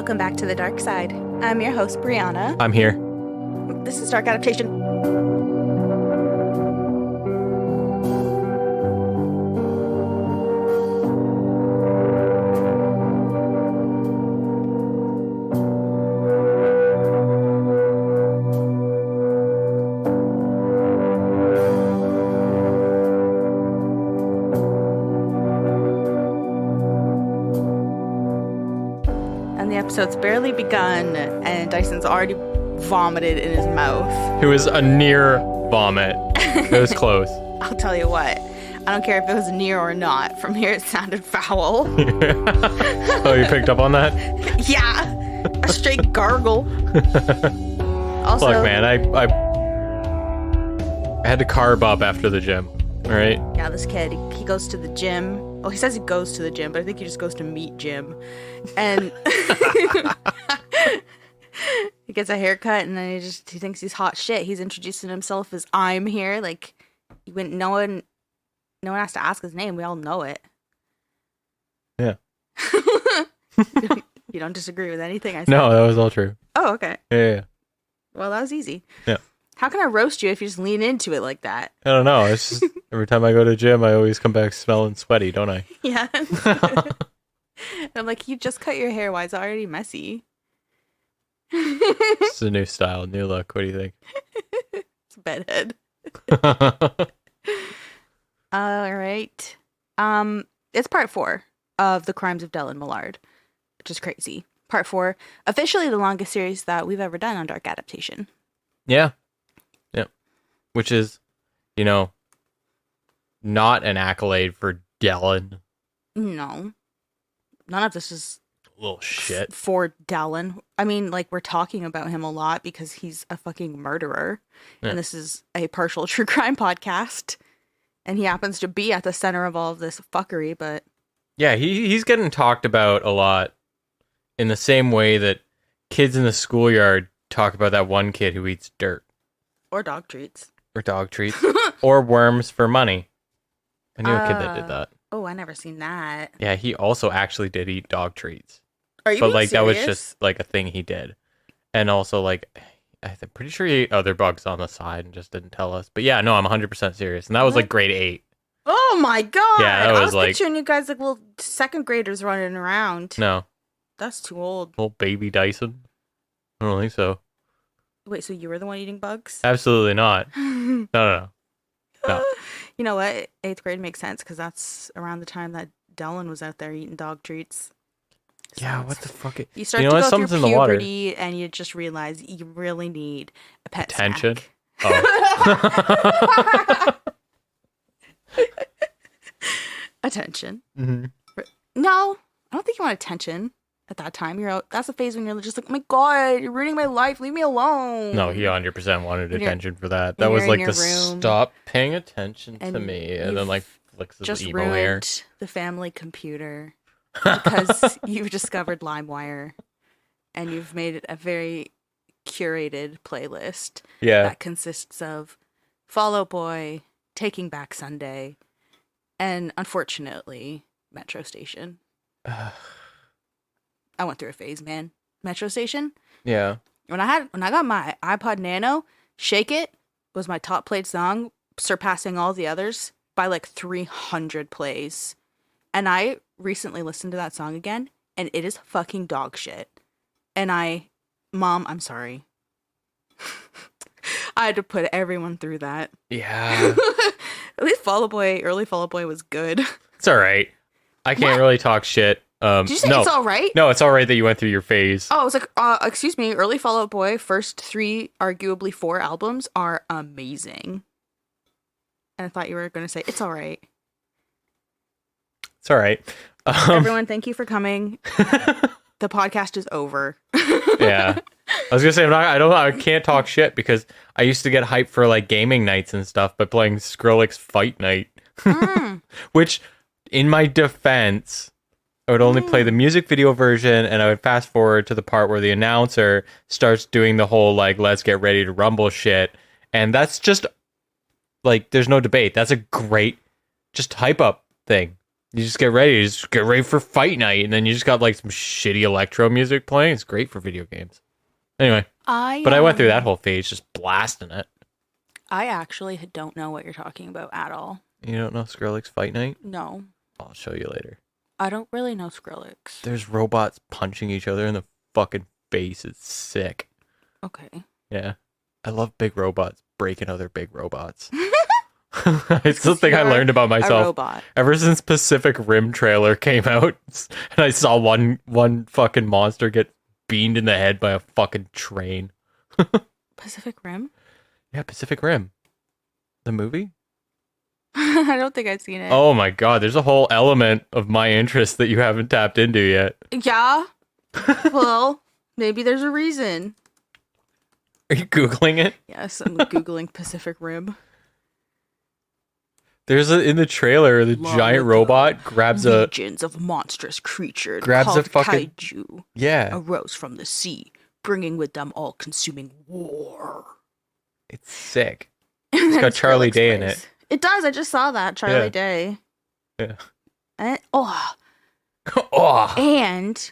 Welcome back to the dark side. I'm your host, Brianna. I'm here. This is Dark Adaptation. Episode's barely begun, and Dyson's already vomited in his mouth. It was a near vomit. It was close. I'll tell you what. I don't care if it was near or not. From here, it sounded foul. Oh, you picked up on that? Yeah. A straight gargle. Also, look, man, I had to carb up after the gym. All right? Yeah, this kid, he goes to the gym. Oh, he says he goes to the gym, but I think he just goes to meet Jim. And he gets a haircut, and then he thinks he's hot shit. He's introducing himself as I'm here. Like, no one has to ask his name. We all know it. Yeah. You don't disagree with anything I said? No, that was all true. Oh, okay. Yeah. Well, that was easy. Yeah. How can I roast you if you just lean into it like that? I don't know. It's just every time I go to the gym, I always come back smelling sweaty, don't I? Yeah. And I'm like, you just cut your hair. Why is it already messy? It's a new style, new look. What do you think? It's bedhead. All right. It's part 4 of The Crimes of Dellen Millard, which is crazy. Part 4, officially the longest series that we've ever done on Dark Adaptation. Yeah. Yeah. Which is, not an accolade for Dellen. No. None of this is little shit for Dellen. I mean, like, we're talking about him a lot because he's a fucking murderer. Yeah. And this is a partial true crime podcast. And he happens to be at the center of all of this fuckery, but... Yeah, he's getting talked about a lot in the same way that kids in the schoolyard talk about that one kid who eats dirt. Or dog treats. Or worms for money. I knew a kid that did that. Oh, I never seen that. Yeah, he also actually did eat dog treats. Are you But being like serious? That was just like a thing he did. And also like I'm pretty sure he ate other bugs on the side and just didn't tell us. But yeah, no, I'm 100% serious. And that was like grade 8. Oh my god. Yeah, that I was was like picturing you guys like little second graders running around. No. That's too old. Little baby Dyson. I don't think so. Wait, so you were the one eating bugs? Absolutely not. No. You know what? 8th grade makes sense because that's around the time that Dellen was out there eating dog treats. So yeah, what the fuck? You start to go through puberty and you just realize you really need a pet attention. Snack. Oh. Attention. Mm-hmm. No, I don't think you want attention at that time. That's a phase when you're just like, oh my god, you're ruining my life. Leave me alone. No, he 100% wanted attention for that. That was like the room, stop paying attention to me, and then like flicks his emo hair. Just ruined the family computer because you've discovered LimeWire, and you've made it a very curated playlist. Yeah, that consists of Fall Out Boy, Taking Back Sunday, and unfortunately, Metro Station. I went through a phase, man. Metro Station. Yeah. When I got my iPod Nano, Shake It was my top played song, surpassing all the others by like 300 plays. And I recently listened to that song again, and it is fucking dog shit. And Mom, I'm sorry. I had to put everyone through that. Yeah. At least early Fall Out Boy was good. It's all right. I can't really talk shit. Did you say it's all right? No, it's all right that you went through your phase. Oh, it's like, excuse me, early Fall Out Boy, first 3, arguably 4 albums are amazing. And I thought you were going to say, it's all right. It's all right. Everyone, thank you for coming. The podcast is over. Yeah. I was going to say, I can't talk shit because I used to get hyped for like gaming nights and stuff by playing Skrillex Fight Night. Which, in my defense, I would only play the music video version, and I would fast forward to the part where the announcer starts doing the whole, like, let's get ready to rumble shit. And that's just, like, there's no debate. That's a great, just hype up thing. You just get ready. You just get ready for fight night, and then you just got like some shitty electro music playing. It's great for video games. Anyway, but I went through that whole phase just blasting it. I actually don't know what you're talking about at all. You don't know Skrillex Fight Night? No. I'll show you later. I don't really know Skrillex. There's robots punching each other in the fucking face. It's sick. Okay. Yeah. I love big robots breaking other big robots. It's the thing I learned about myself. Robot. Ever since Pacific Rim trailer came out, and I saw one fucking monster get beamed in the head by a fucking train. Pacific Rim? Yeah, Pacific Rim. The movie? I don't think I've seen it. Oh my god, there's a whole element of my interest that you haven't tapped into yet. Yeah? Well, maybe there's a reason. Are you Googling it? Yes, I'm Googling Pacific Rim. There's in the trailer, the giant robot grabs legions of monstrous creatures grabs a called fucking kaiju yeah. arose from the sea, bringing with them all-consuming war. It's sick. It's got Charlie Day in it. It does. I just saw that Charlie Day. Yeah. And, Oh. And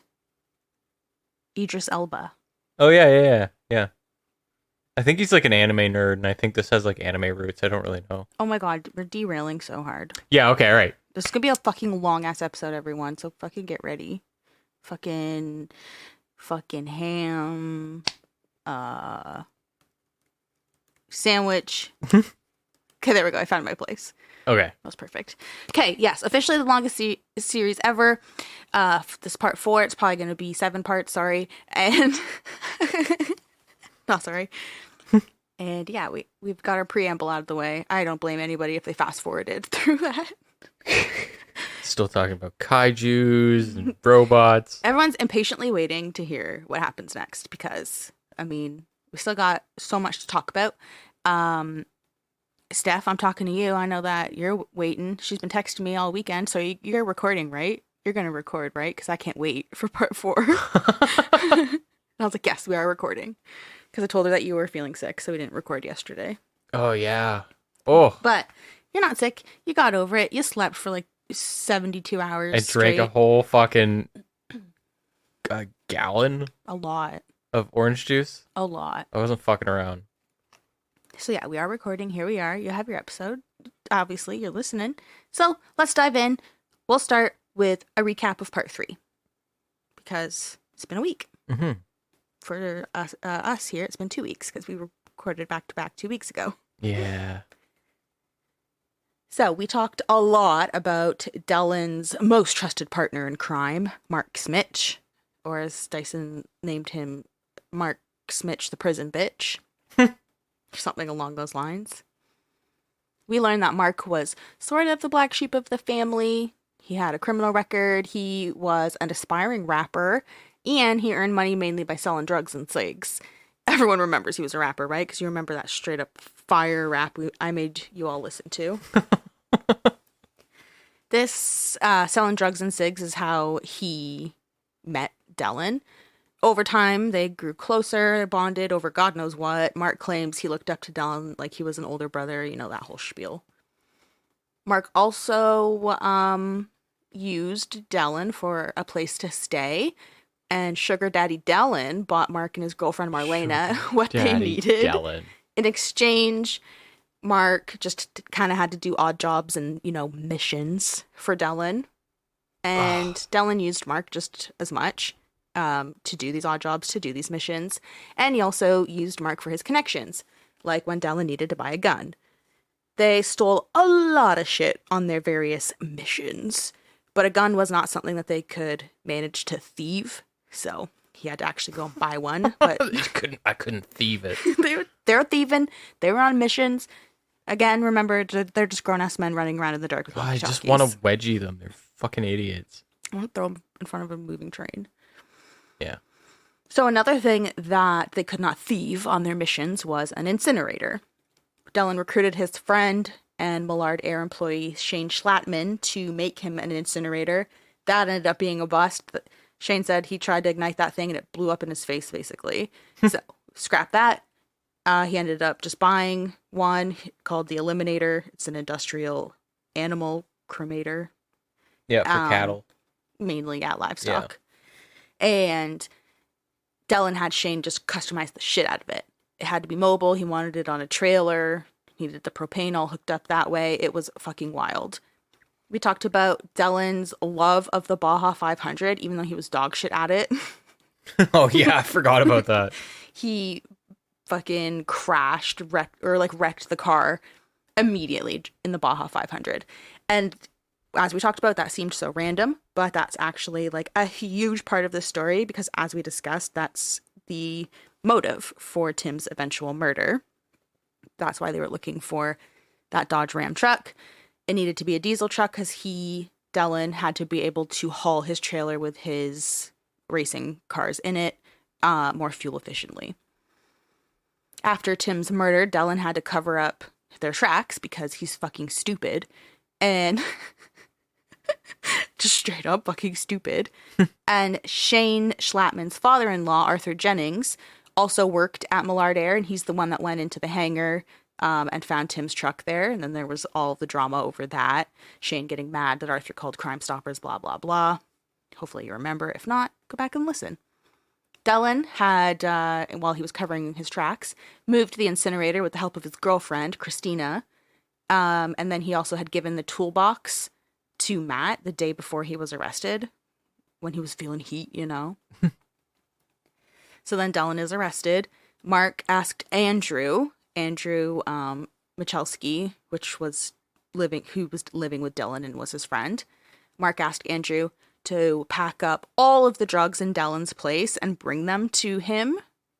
Idris Elba. Oh yeah. I think he's like an anime nerd, and I think this has like anime roots. I don't really know. Oh my god, we're derailing so hard. Yeah, okay, all right. This is gonna be a fucking long ass episode, everyone. So fucking get ready. Fucking ham. Sandwich. Okay, there we go. I found my place. Okay. That was perfect. Okay, yes. Officially the longest series ever. This part 4. It's probably going to be 7 parts. Sorry. And... Not sorry. And yeah, we've got our preamble out of the way. I don't blame anybody if they fast forwarded through that. Still talking about kaijus and robots. Everyone's impatiently waiting to hear what happens next because, I mean, we still got so much to talk about. Steph, I'm talking to you. I know that you're waiting. She's been texting me all weekend, so you're recording, right? You're going to record, right? Because I can't wait for part 4. And I was like, yes, we are recording. Because I told her that you were feeling sick, so we didn't record yesterday. Oh, yeah. Oh. But you're not sick. You got over it. You slept for like 72 hours I drank a whole fucking gallon. A lot. Of orange juice. A lot. I wasn't fucking around. So yeah, we are recording. Here we are. You have your episode. Obviously, you're listening. So let's dive in. We'll start with a recap of part 3. Because it's been a week. Mm-hmm. For us here, it's been 2 weeks because we recorded back-to-back 2 weeks ago. Yeah. So we talked a lot about Dellen's most trusted partner in crime, Mark Smitch, or as Dyson named him, Mark Smitch the prison bitch. Something along those lines. We learned that Mark was sort of the black sheep of the family. He had a criminal record. He was an aspiring rapper. And he earned money mainly by selling drugs and cigs. Everyone remembers he was a rapper, right? Because you remember that straight up fire rap I made you all listen to. This selling drugs and cigs is how he met Dellen. Over time, they grew closer, bonded over God knows what. Mark claims he looked up to Dellen like he was an older brother, you know, that whole spiel. Mark also used Dellen for a place to stay. And Sugar Daddy Dellen bought Mark and his girlfriend Marlena what they needed. Dellen. In exchange, Mark just kind of had to do odd jobs and, you know, missions for Dellen. And Dellen used Mark just as much to do these odd jobs, to do these missions. And he also used Mark for his connections, like when Dellen needed to buy a gun. They stole a lot of shit on their various missions, but a gun was not something that they could manage to thieve. So he had to actually go and buy one. But I couldn't thieve it. they were thieving. They were on missions. Again, remember, they're just grown-ass men running around in the dark with I just want to wedgie them. They're fucking idiots. I want to throw them in front of a moving train. Yeah. So another thing that they could not thieve on their missions was an incinerator. Dellen recruited his friend and Millard Air employee Shane Schlattman to make him an incinerator. That ended up being a bust. But Shane said he tried to ignite that thing and it blew up in his face, basically. So, scrap that. He ended up just buying one called the Eliminator. It's an industrial animal cremator. Yeah, for cattle. Mainly at livestock. Yeah. And Dellen had Shane just customize the shit out of it. It had to be mobile. He wanted it on a trailer. He needed the propane all hooked up that way. It was fucking wild. We talked about Dellen's love of the Baja 500, even though he was dog shit at it. Oh, yeah, I forgot about that. He fucking wrecked the car immediately in the Baja 500. And as we talked about, that seemed so random, but that's actually like a huge part of the story because, as we discussed, that's the motive for Tim's eventual murder. That's why they were looking for that Dodge Ram truck. It needed to be a diesel truck because Dellen, had to be able to haul his trailer with his racing cars in it more fuel efficiently. After Tim's murder, Dellen had to cover up their tracks because he's fucking stupid. And just straight up fucking stupid. And Shane Schlattman's father-in-law, Arthur Jennings, also worked at Millard Air, and he's the one that went into the hangar and found Tim's truck there. And then there was all the drama over that. Shane getting mad that Arthur called Crime Stoppers, blah, blah, blah. Hopefully you remember. If not, go back and listen. Dellen had, while he was covering his tracks, moved to the incinerator with the help of his girlfriend, Christina. And then he also had given the toolbox to Matt the day before he was arrested, when he was feeling heat, you know. So then Dellen is arrested. Mark asked Andrew Michalski, who was living with Dellen and was his friend. Mark asked Andrew to pack up all of the drugs in Dellen's place and bring them to him.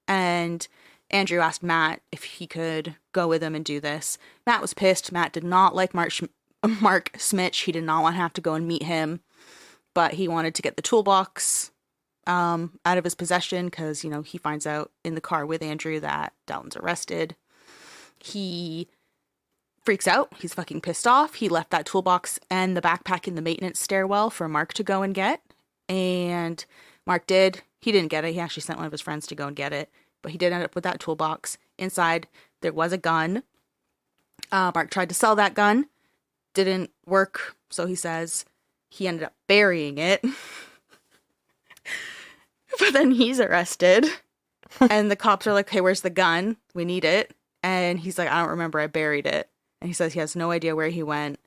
And Andrew asked Matt if he could go with him and do this. Matt was pissed. Matt did not like Mark Smitch. He did not want to have to go and meet him, but he wanted to get the toolbox out of his possession because, he finds out in the car with Andrew that Dellen's arrested. He freaks out. He's fucking pissed off. He left that toolbox and the backpack in the maintenance stairwell for Mark to go and get. And Mark did. He didn't get it. He actually sent one of his friends to go and get it. But he did end up with that toolbox. Inside, there was a gun. Mark tried to sell that gun. Didn't work, so he says. He ended up burying it. But then he's arrested. And the cops are like, hey, where's the gun? We need it. And he's like, I don't remember. I buried it. And he says he has no idea where he went.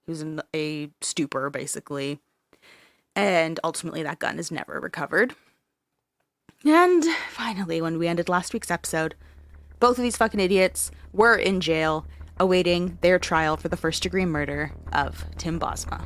He was in a stupor, basically. And ultimately, that gun is never recovered. And finally, when we ended last week's episode, both of these fucking idiots were in jail awaiting their trial for the first-degree murder of Tim Bosma.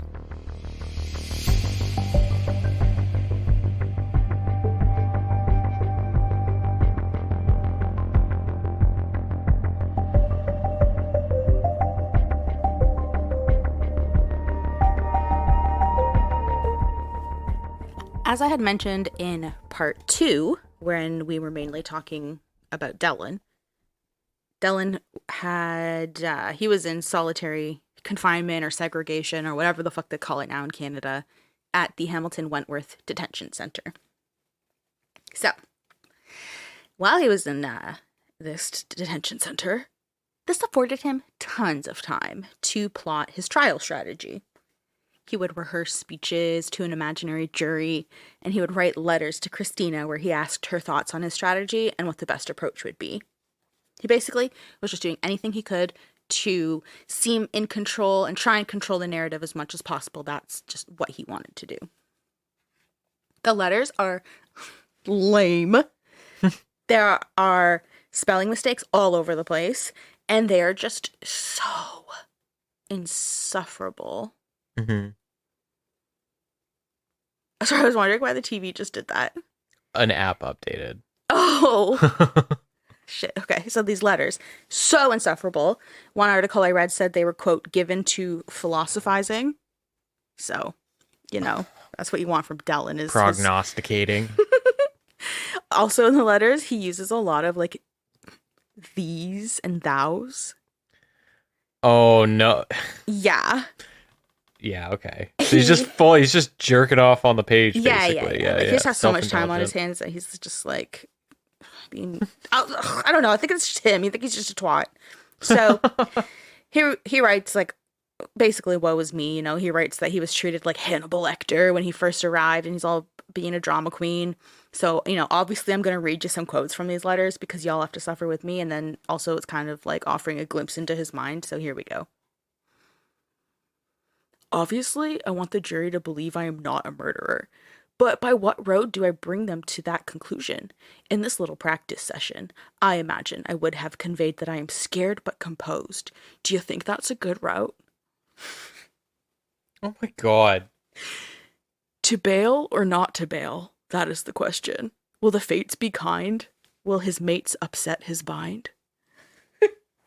As I had mentioned in part 2, when we were mainly talking about Dellen had, he was in solitary confinement or segregation or whatever the fuck they call it now in Canada at the Hamilton Wentworth Detention Center. So, while he was in this detention center, this afforded him tons of time to plot his trial strategy. He would rehearse speeches to an imaginary jury, and he would write letters to Christina where he asked her thoughts on his strategy and what the best approach would be. He basically was just doing anything he could to seem in control and try and control the narrative as much as possible. That's just what he wanted to do. The letters are lame. There are spelling mistakes all over the place, and they are just so insufferable. Mm-hmm. So I was wondering why the TV just did that. An app updated. Oh. Shit. Okay. So these letters, so insufferable. One article I read said they were, quote, given to philosophizing. So, that's what you want from Dellen is prognosticating. Also in the letters, he uses a lot of like these and thous. Oh, no. Yeah. Yeah, okay. So he's just jerking off on the page, basically. Yeah. Like, he just has so much time on his hands that he's just like I don't know. I think it's just him. I think he's just a twat. So he writes like basically, woe is me. You know, he writes that he was treated like Hannibal Lecter when he first arrived, and he's all being a drama queen. So, you know, obviously I'm going to read you some quotes from these letters because y'all have to suffer with me. And then also it's kind of like offering a glimpse into his mind. So here we go. Obviously, I want the jury to believe I am not a murderer. But by what road do I bring them to that conclusion? In this little practice session, I imagine I would have conveyed that I am scared but composed. Do you think that's a good route? Oh my god. To bail or not to bail? That is the question. Will the fates be kind? Will his mates upset his mind?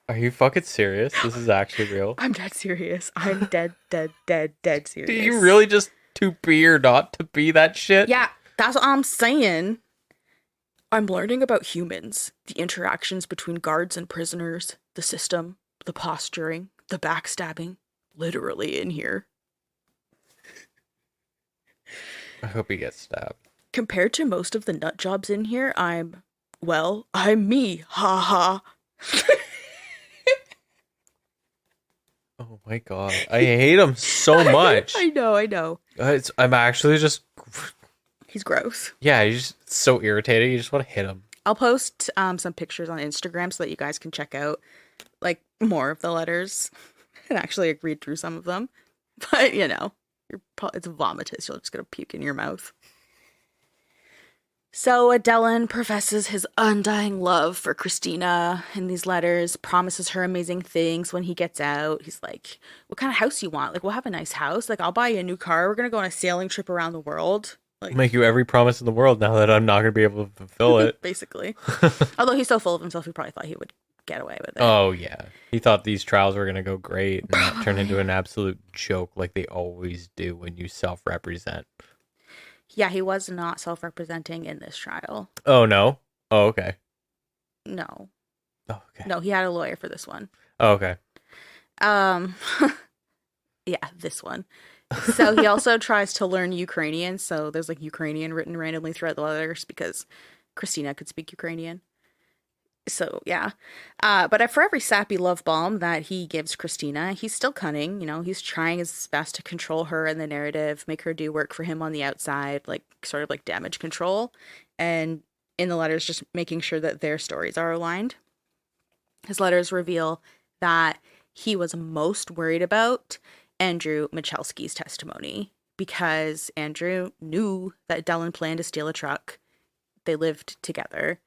Are you fucking serious? This is actually real. I'm dead serious. I'm dead serious. Do you really just to be or not to be that shit? Yeah, that's what I'm saying. I'm learning about humans, the interactions between guards and prisoners, the system, the posturing, the backstabbing, literally in here. I hope he gets stabbed. Compared to most of the nut jobs in here, I'm me, ha ha. Oh my god. I hate him so much. I know. I'm actually just... He's gross. Yeah, he's just so irritated. You just want to hit him. I'll post some pictures on Instagram so that you guys can check out like more of the letters and actually read through some of them. But, you know, it's vomitous. You're just going to puke in your mouth. So Dellen professes his undying love for Christina in these letters, promises her amazing things when he gets out. He's like, what kind of house you want? Like, we'll have a nice house. Like, I'll buy you a new car. We're going to go on a sailing trip around the world. Like, I'll make you every promise in the world now that I'm not going to be able to fulfill it. Basically. Although he's so full of himself, he probably thought he would get away with it. Oh, yeah. He thought these trials were going to go great and not turn into an absolute joke like they always do when you self-represent. Yeah, he was not self-representing in this trial. Oh, no? Oh, okay. No. Oh, okay. No, he had a lawyer for this one. Oh, okay. Yeah, this one. So he also tries to learn Ukrainian. So there's like Ukrainian written randomly throughout the letters because Christina could speak Ukrainian. So, yeah. But for every sappy love bomb that he gives Christina, he's still cunning. You know, he's trying his best to control her in the narrative, make her do work for him on the outside, like sort of like damage control. And in the letters, just making sure that their stories are aligned. His letters reveal that he was most worried about Andrew Michalski's testimony because Andrew knew that Dellen planned to steal a truck. They lived together.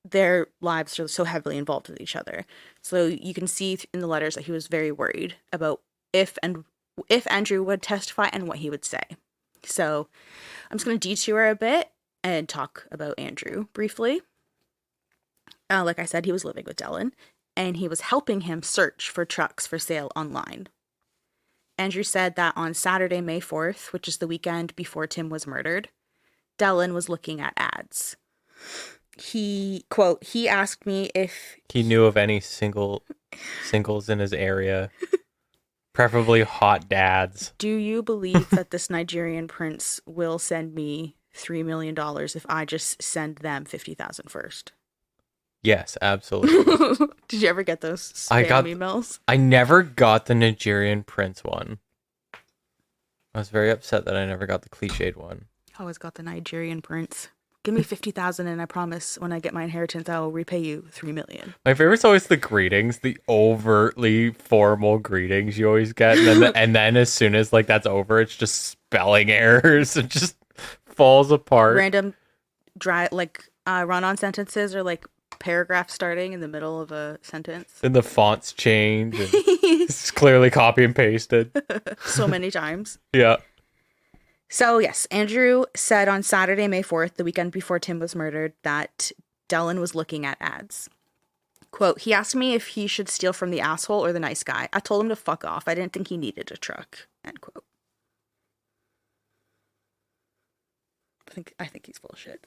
Their lives are so heavily involved with each other. So you can see in the letters that he was very worried about if Andrew would testify and what he would say. So I'm just going to detour a bit and talk about Andrew briefly. Like I said, he was living with Dellen, and he was helping him search for trucks for sale online. Andrew said that on Saturday, May 4th, which is the weekend before Tim was murdered, Dellen was looking at ads. He, quote, he asked me if he knew of any singles in his area, preferably hot dads. Do you believe that this Nigerian prince will send me $3 million if I just send them 50,000 first? Yes, absolutely. Did you ever get those spam emails? I never got the Nigerian prince one. I was very upset that I never got the cliched one. I always got the Nigerian prince. Give me 50,000 and I promise when I get my inheritance, I will repay you 3 million. My favorite's always the greetings, the overtly formal greetings you always get. And then as soon as like that's over, it's just spelling errors. It just falls apart. Random run-on sentences or like paragraph starting in the middle of a sentence. And the fonts change. And it's clearly copy and pasted. So many times. Yeah. So, yes, Andrew said on Saturday, May 4th, the weekend before Tim was murdered, that Dellen was looking at ads. Quote, he asked me if he should steal from the asshole or the nice guy. I told him to fuck off. I didn't think he needed a truck. End quote. I think he's full of shit.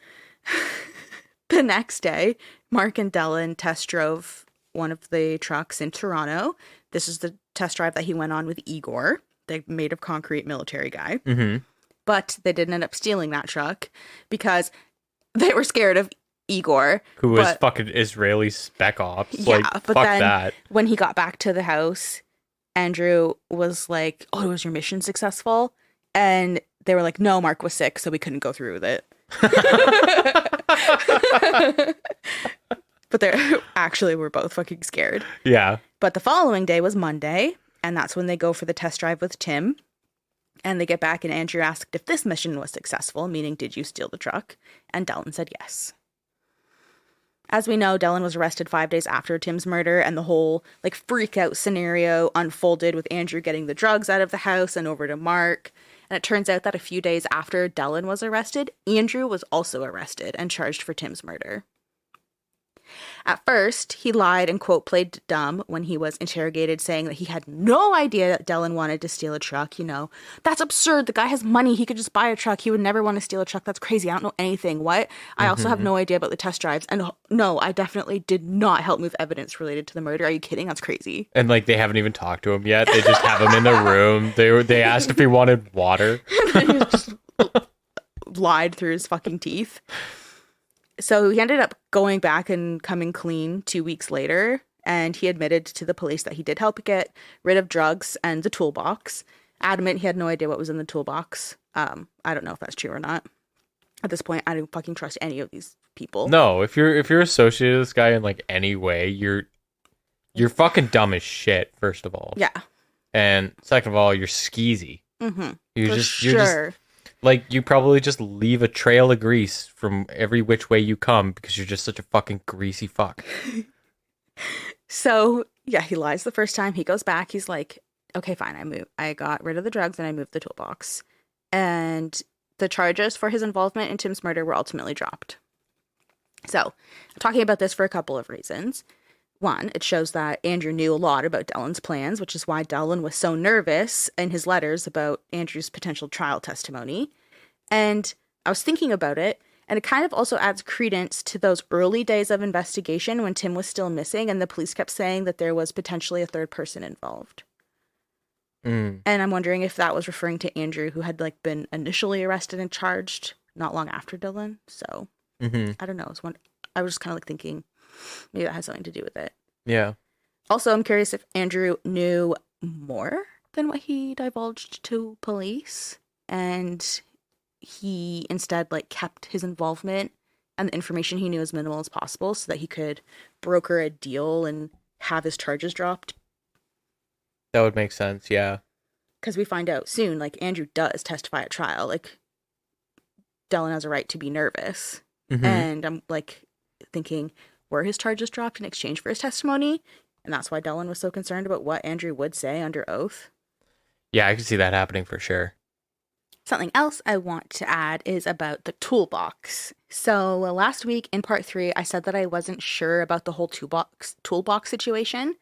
The next day, Mark and Dellen test drove one of the trucks in Toronto. This is the test drive that he went on with Igor, the made of concrete military guy. Mm-hmm. But they didn't end up stealing that truck because they were scared of Igor. Who was fucking Israeli spec ops. Yeah, like, but fuck then that. When he got back to the house, Andrew was like, "Oh, was your mission successful?" And they were like, "No, Mark was sick, so we couldn't go through with it." But they actually were both fucking scared. Yeah. But the following day was Monday, and that's when they go for the test drive with Tim. And they get back, and Andrew asked if this mission was successful, meaning, did you steal the truck? And Dellen said yes. As we know, Dellen was arrested 5 days after Tim's murder, and the whole, like, freak-out scenario unfolded with Andrew getting the drugs out of the house and over to Mark. And it turns out that a few days after Dellen was arrested, Andrew was also arrested and charged for Tim's murder. At first, he lied and, quote, played dumb when he was interrogated, saying that he had no idea that Dellen wanted to steal a truck. You know, that's absurd. The guy has money. He could just buy a truck. He would never want to steal a truck. That's crazy. I don't know anything. What? I also have no idea about the test drives. And no, I definitely did not help move evidence related to the murder. Are you kidding? That's crazy. And, like, they haven't even talked to him yet. They just have him in the room. They asked if he wanted water. He just lied through his fucking teeth. So he ended up going back and coming clean 2 weeks later, and he admitted to the police that he did help get rid of drugs and the toolbox. Adamant he had no idea what was in the toolbox. I don't know if that's true or not. At this point, I don't fucking trust any of these people. No, if you're associated with this guy in like any way, you're fucking dumb as shit, first of all. Yeah. And second of all, you're skeezy. Mm-hmm. You're just like, you probably just leave a trail of grease from every which way you come because you're just such a fucking greasy fuck. So, yeah, he lies the first time. He goes back. He's like, okay, fine. I got rid of the drugs and I moved the toolbox. And the charges for his involvement in Tim's murder were ultimately dropped. So, I'm talking about this for a couple of reasons. One, it shows that Andrew knew a lot about Dellen's plans, which is why Dellen was so nervous in his letters about Andrew's potential trial testimony. And I was thinking about it, and it kind of also adds credence to those early days of investigation when Tim was still missing, and the police kept saying that there was potentially a third person involved. And I'm wondering if that was referring to Andrew, who had like been initially arrested and charged not long after Dellen. So, I don't know. I was just kind of like thinking, maybe that has something to do with it. Yeah. Also, I'm curious if Andrew knew more than what he divulged to police, and he instead like kept his involvement and the information he knew as minimal as possible so that he could broker a deal and have his charges dropped. That would make sense, yeah. Because we find out soon, like, Andrew does testify at trial. Like, Dellen has a right to be nervous. And I'm like thinking, were his charges dropped in exchange for his testimony? And that's why Dellen was so concerned about what Andrew would say under oath. Yeah, I can see that happening for sure. Something else I want to add is about the toolbox. So last week in part 3, I said that I wasn't sure about the whole toolbox situation.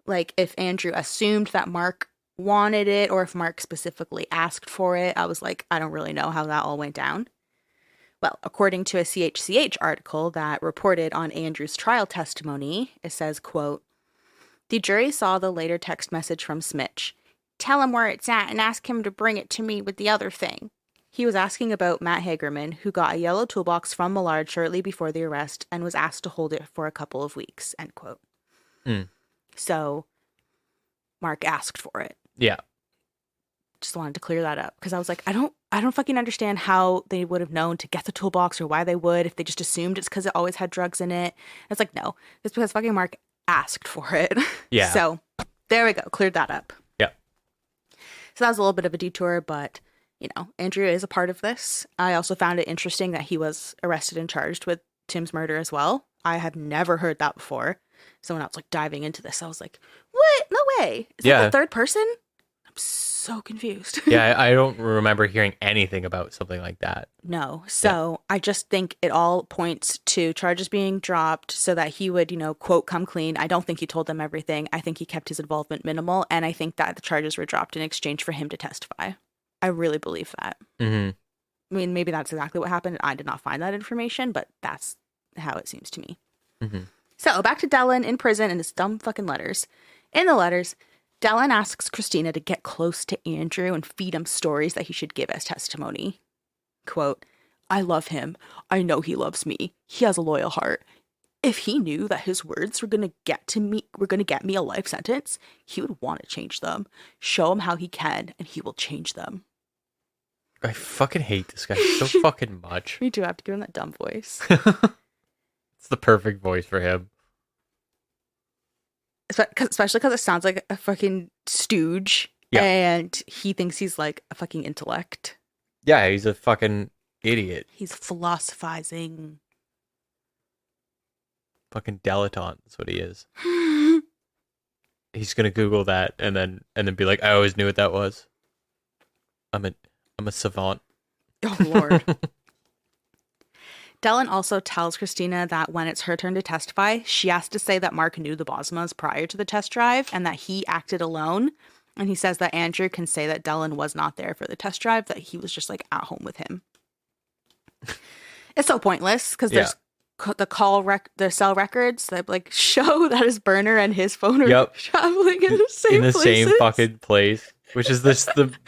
Like, if Andrew assumed that Mark wanted it or if Mark specifically asked for it. I was like, I don't really know how that all went down. Well, according to a CHCH article that reported on Andrew's trial testimony, it says, quote, "The jury saw the later text message from Smitch. Tell him where it's at and ask him to bring it to me with the other thing." He was asking about Matt Hagerman, who got a yellow toolbox from Millard shortly before the arrest and was asked to hold it for a couple of weeks, end quote. So Mark asked for it. Yeah. Just wanted to clear that up because I was like, I don't fucking understand how they would have known to get the toolbox or why they would if they just assumed it's because it always had drugs in it. It's like, no, it's because fucking Mark asked for it. Yeah. So there we go. Cleared that up. Yeah. So that was a little bit of a detour, but you know, Andrew is a part of this. I also found it interesting that he was arrested and charged with Tim's murder as well. I had never heard that before. So when I was like diving into this, I was like, what? No way. Is that the third person? I'm so confused. Yeah, I don't remember hearing anything about something like that. No. So I just think it all points to charges being dropped so that he would, you know, quote, come clean. I don't think he told them everything. I think he kept his involvement minimal. And I think that the charges were dropped in exchange for him to testify. I really believe that. I mean, maybe that's exactly what happened. I did not find that information, but that's how it seems to me. So back to Dellen in prison and his dumb fucking letters. In the letters, Dellen asks Christina to get close to Andrew and feed him stories that he should give as testimony. Quote, "I love him. I know he loves me. He has a loyal heart. if he knew that his words were gonna get me a life sentence, he would want to change them. Show him how he can, and he will change them. I fucking hate this guy so fucking much. Me too. I have to give him that dumb voice. It's the perfect voice for him. Especially because it sounds like a fucking stooge, Yeah. and he thinks he's like a fucking intellect. Yeah, he's a fucking idiot. He's philosophizing. Fucking dilettante. That's what he is. He's gonna Google that and then be like, I always knew what that was. I'm a savant. Oh Lord. Dellen also tells Christina that when it's her turn to testify, she has to say that Mark knew the Bosmas prior to the test drive and that he acted alone. And he says that Andrew can say that Dellen was not there for the test drive, that he was just like at home with him. It's so pointless because there's the cell records that like show that his burner and his phone are traveling in the same fucking place. Which is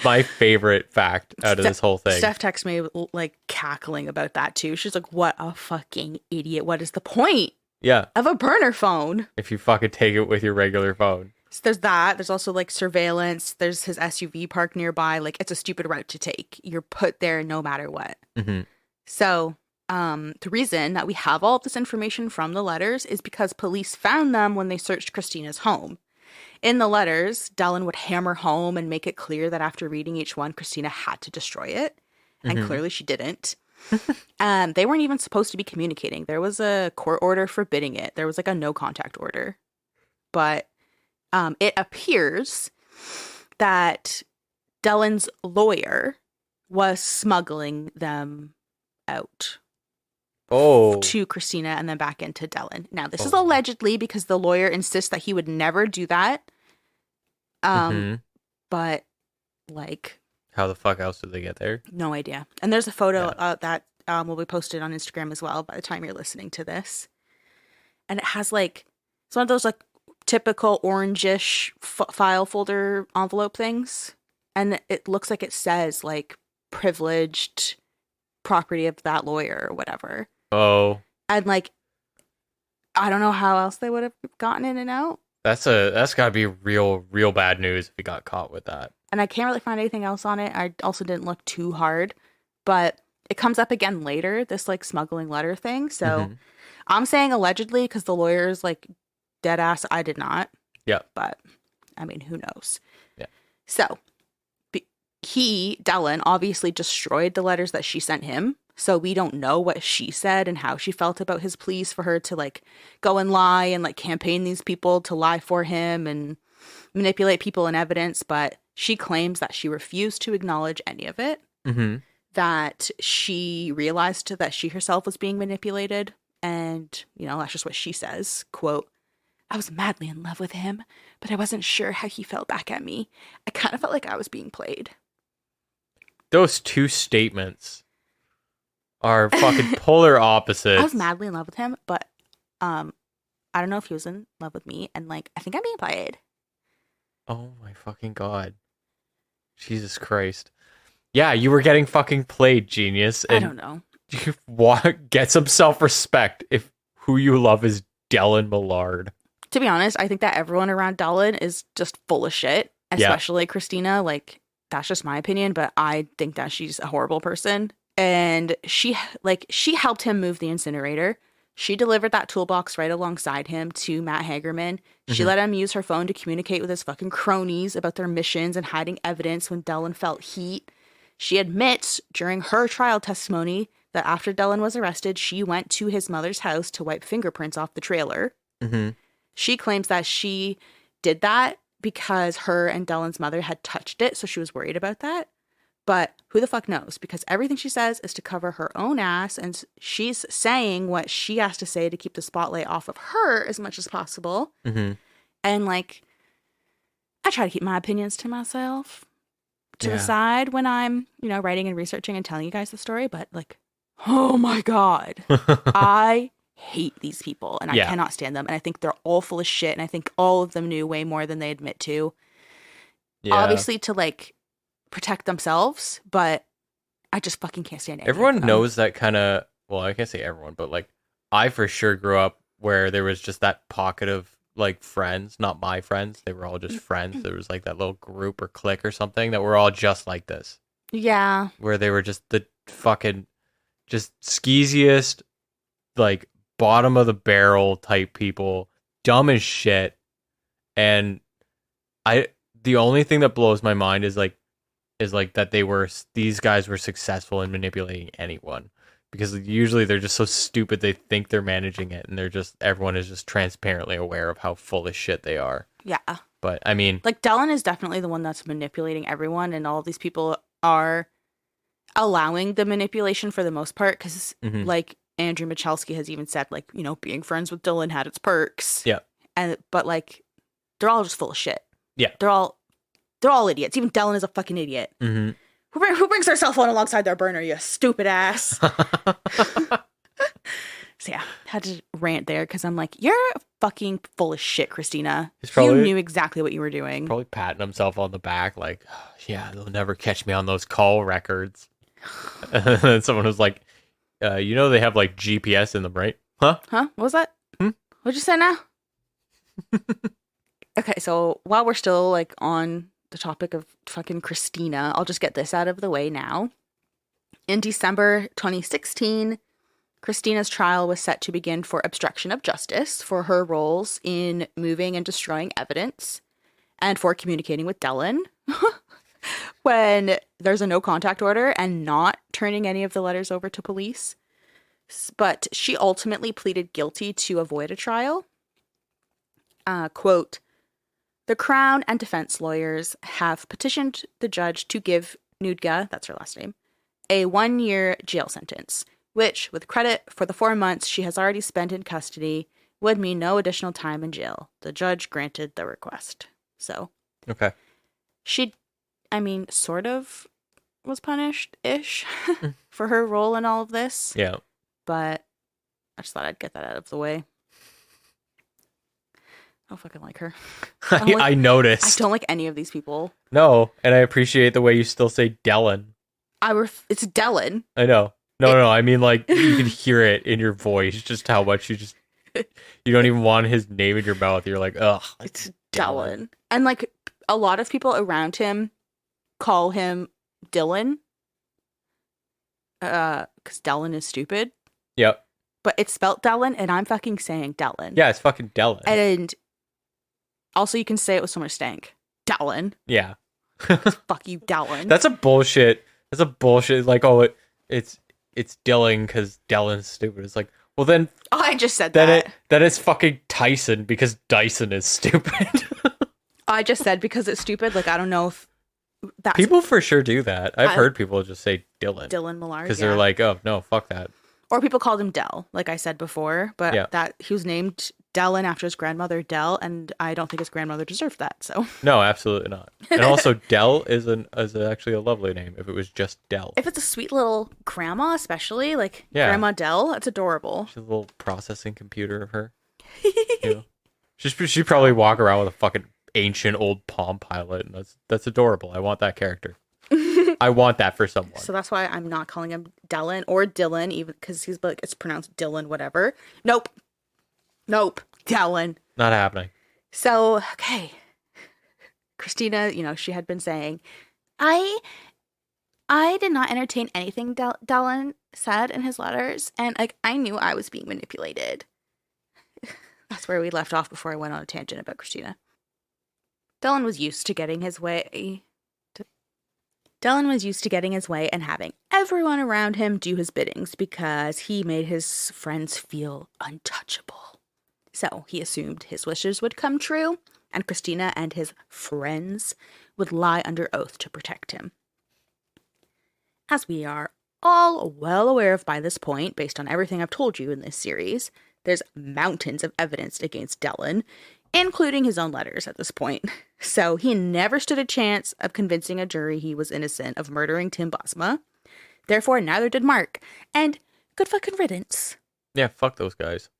my favorite fact out of this whole thing. Steph texts me like cackling about that too. She's like, what a fucking idiot. What is the point of a burner phone? If you fucking take it with your regular phone. So there's that. There's also like surveillance. There's his SUV parked nearby. Like it's a stupid route to take. You're put there no matter what. Mm-hmm. So the reason that we have all of this information from the letters is because police found them when they searched Christina's home. In the letters, Dellen would hammer home and make it clear that after reading each one, Christina had to destroy it. And clearly she didn't. They weren't even supposed to be communicating. There was a court order forbidding it. There was like a no contact order. But it appears that Dellen's lawyer was smuggling them out to Christina and then back into Dellen. Now, this is allegedly because the lawyer insists that he would never do that. But like, how the fuck else did they get there? No idea. And there's a photo that will be posted on Instagram as well by the time you're listening to this. And it has like, it's one of those like typical orangish file folder envelope things. And it looks like it says like privileged property of that lawyer or whatever. Oh. And like, I don't know how else they would have gotten in and out. That's gotta be real bad news if he got caught with that. And I can't really find anything else on it. I also didn't look too hard, but it comes up again later, this like smuggling letter thing. So I'm saying allegedly because the lawyer's like dead ass. I did not. Yeah. But I mean, who knows? Yeah. So Dellen obviously destroyed the letters that she sent him. So we don't know what she said and how she felt about his pleas for her to like go and lie and like campaign these people to lie for him and manipulate people and evidence. But she claims that she refused to acknowledge any of it, that she realized that she herself was being manipulated. And, you know, that's just what she says. Quote, I was madly in love with him, but I wasn't sure how he felt back at me. I kind of felt like I was being played. Those two statements are fucking polar opposites. I was madly in love with him, but I don't know if he was in love with me. And like, I think I'm being played. Oh my fucking God. Jesus Christ. Yeah, you were getting fucking played, genius. And I don't know. Get some self-respect if who you love is Dellen Millard. To be honest, I think that everyone around Dellen is just full of shit, especially Christina. Like, that's just my opinion, but I think that she's a horrible person. And she helped him move the incinerator. She delivered that toolbox right alongside him to Matt Hagerman. She let him use her phone to communicate with his fucking cronies about their missions and hiding evidence when Dellen felt heat. She admits during her trial testimony that after Dellen was arrested, she went to his mother's house to wipe fingerprints off the trailer. She claims that she did that because her and Dellen's mother had touched it, so she was worried about that. But who the fuck knows? Because everything she says is to cover her own ass, and she's saying what she has to say to keep the spotlight off of her as much as possible. And, like, I try to keep my opinions to myself, to the side when I'm, you know, writing and researching and telling you guys the story. But, like, oh my God. I hate these people, and I cannot stand them. And I think they're all full of shit, and I think all of them knew way more than they admit to. Obviously, to, like, protect themselves, but I just fucking can't stand it. Everyone knows that kind of, well, I can't say everyone, but like I for sure grew up where there was just that pocket of like friends, not my friends. They were all just friends. There was like that little group or clique or something that were all just like this. Yeah. Where they were just the fucking just skeeziest, like bottom of the barrel type people, dumb as shit. And the only thing that blows my mind is like that these guys were successful in manipulating anyone, because usually they're just so stupid they think they're managing it, and everyone is just transparently aware of how full of shit they are. Yeah. But I mean, like Dellen is definitely the one that's manipulating everyone, and all of these people are allowing the manipulation for the most part, because like Andrew Michalski has even said, like, you know, being friends with Dellen had its perks. Yeah. But like they're all just full of shit. Yeah. They're all idiots. Even Dellen is a fucking idiot. Mm-hmm. Who brings their cell phone alongside their burner, you stupid ass? So yeah, had to rant there because I'm like, you're fucking full of shit, Christina. You knew exactly what you were doing. Probably patting himself on the back like, oh, yeah, they'll never catch me on those call records. And then someone was like, you know they have like GPS in them, right? Huh? What was that? What'd you say now? Okay, so while we're still like on the topic of fucking Christina, I'll just get this out of the way now. In December 2016, Christina's trial was set to begin for obstruction of justice for her roles in moving and destroying evidence and for communicating with Dellen when there's a no contact order and not turning any of the letters over to police. But she ultimately pleaded guilty to avoid a trial. Quote, "The Crown and defense lawyers have petitioned the judge to give Nudga, that's her last name, a 1-year jail sentence, which, with credit for the 4 months she has already spent in custody, would mean no additional time in jail. The judge granted the request." So, okay. She, sort of was punished-ish for her role in all of this. Yeah. But I just thought I'd get that out of the way. I don't fucking like her. I noticed. I don't like any of these people. No, and I appreciate the way you still say Dellen. It's Dellen. I know. No. I mean, like, you can hear it in your voice, just how much you don't even want his name in your mouth. You're like, ugh. It's Dellen. And, like, a lot of people around him call him Dylan. Because Dellen is stupid. Yep. But it's spelt Dellen, and I'm fucking saying Dellen. Yeah, it's fucking Dellen. And also, you can say it with so much stank. Dellen. Yeah. Fuck you, Dellen. That's a bullshit. Like, oh, it's Dylan because Dellen's stupid. It's like, well, then. Oh, I just said that. Then it's fucking Tyson because Dyson is stupid. I just said because it's stupid. Like, I don't know if that's... People for sure do that. I've heard people just say Dylan. Dellen Millard, because they're like, oh, no, fuck that. Or people called him Dell, like I said before. But that he was named Dellen after his grandmother, Dell, and I don't think his grandmother deserved that. So no, absolutely not. And also, Dell is actually a lovely name. If it was just Dell, if it's a sweet little grandma, especially like Grandma Dell, that's adorable. She's a little processing computer of her. You know? She'd probably walk around with a fucking ancient old Palm Pilot, and that's adorable. I want that character. I want that for someone. So that's why I'm not calling him Dellen or Dylan, even because he's like, it's pronounced Dylan, whatever. Nope. Dellen. Not happening. So, okay. Christina, she had been saying, I did not entertain anything Dellen said in his letters, and like I knew I was being manipulated. That's where we left off before I went on a tangent about Christina. Dellen was used to getting his way. Dellen was used to getting his way and having everyone around him do his biddings because he made his friends feel untouchable. So he assumed his wishes would come true, and Christina and his friends would lie under oath to protect him. As we are all well aware of by this point, based on everything I've told you in this series, there's mountains of evidence against Dellen, including his own letters at this point. So he never stood a chance of convincing a jury he was innocent of murdering Tim Bosma. Therefore, neither did Mark. And good fucking riddance. Yeah, fuck those guys.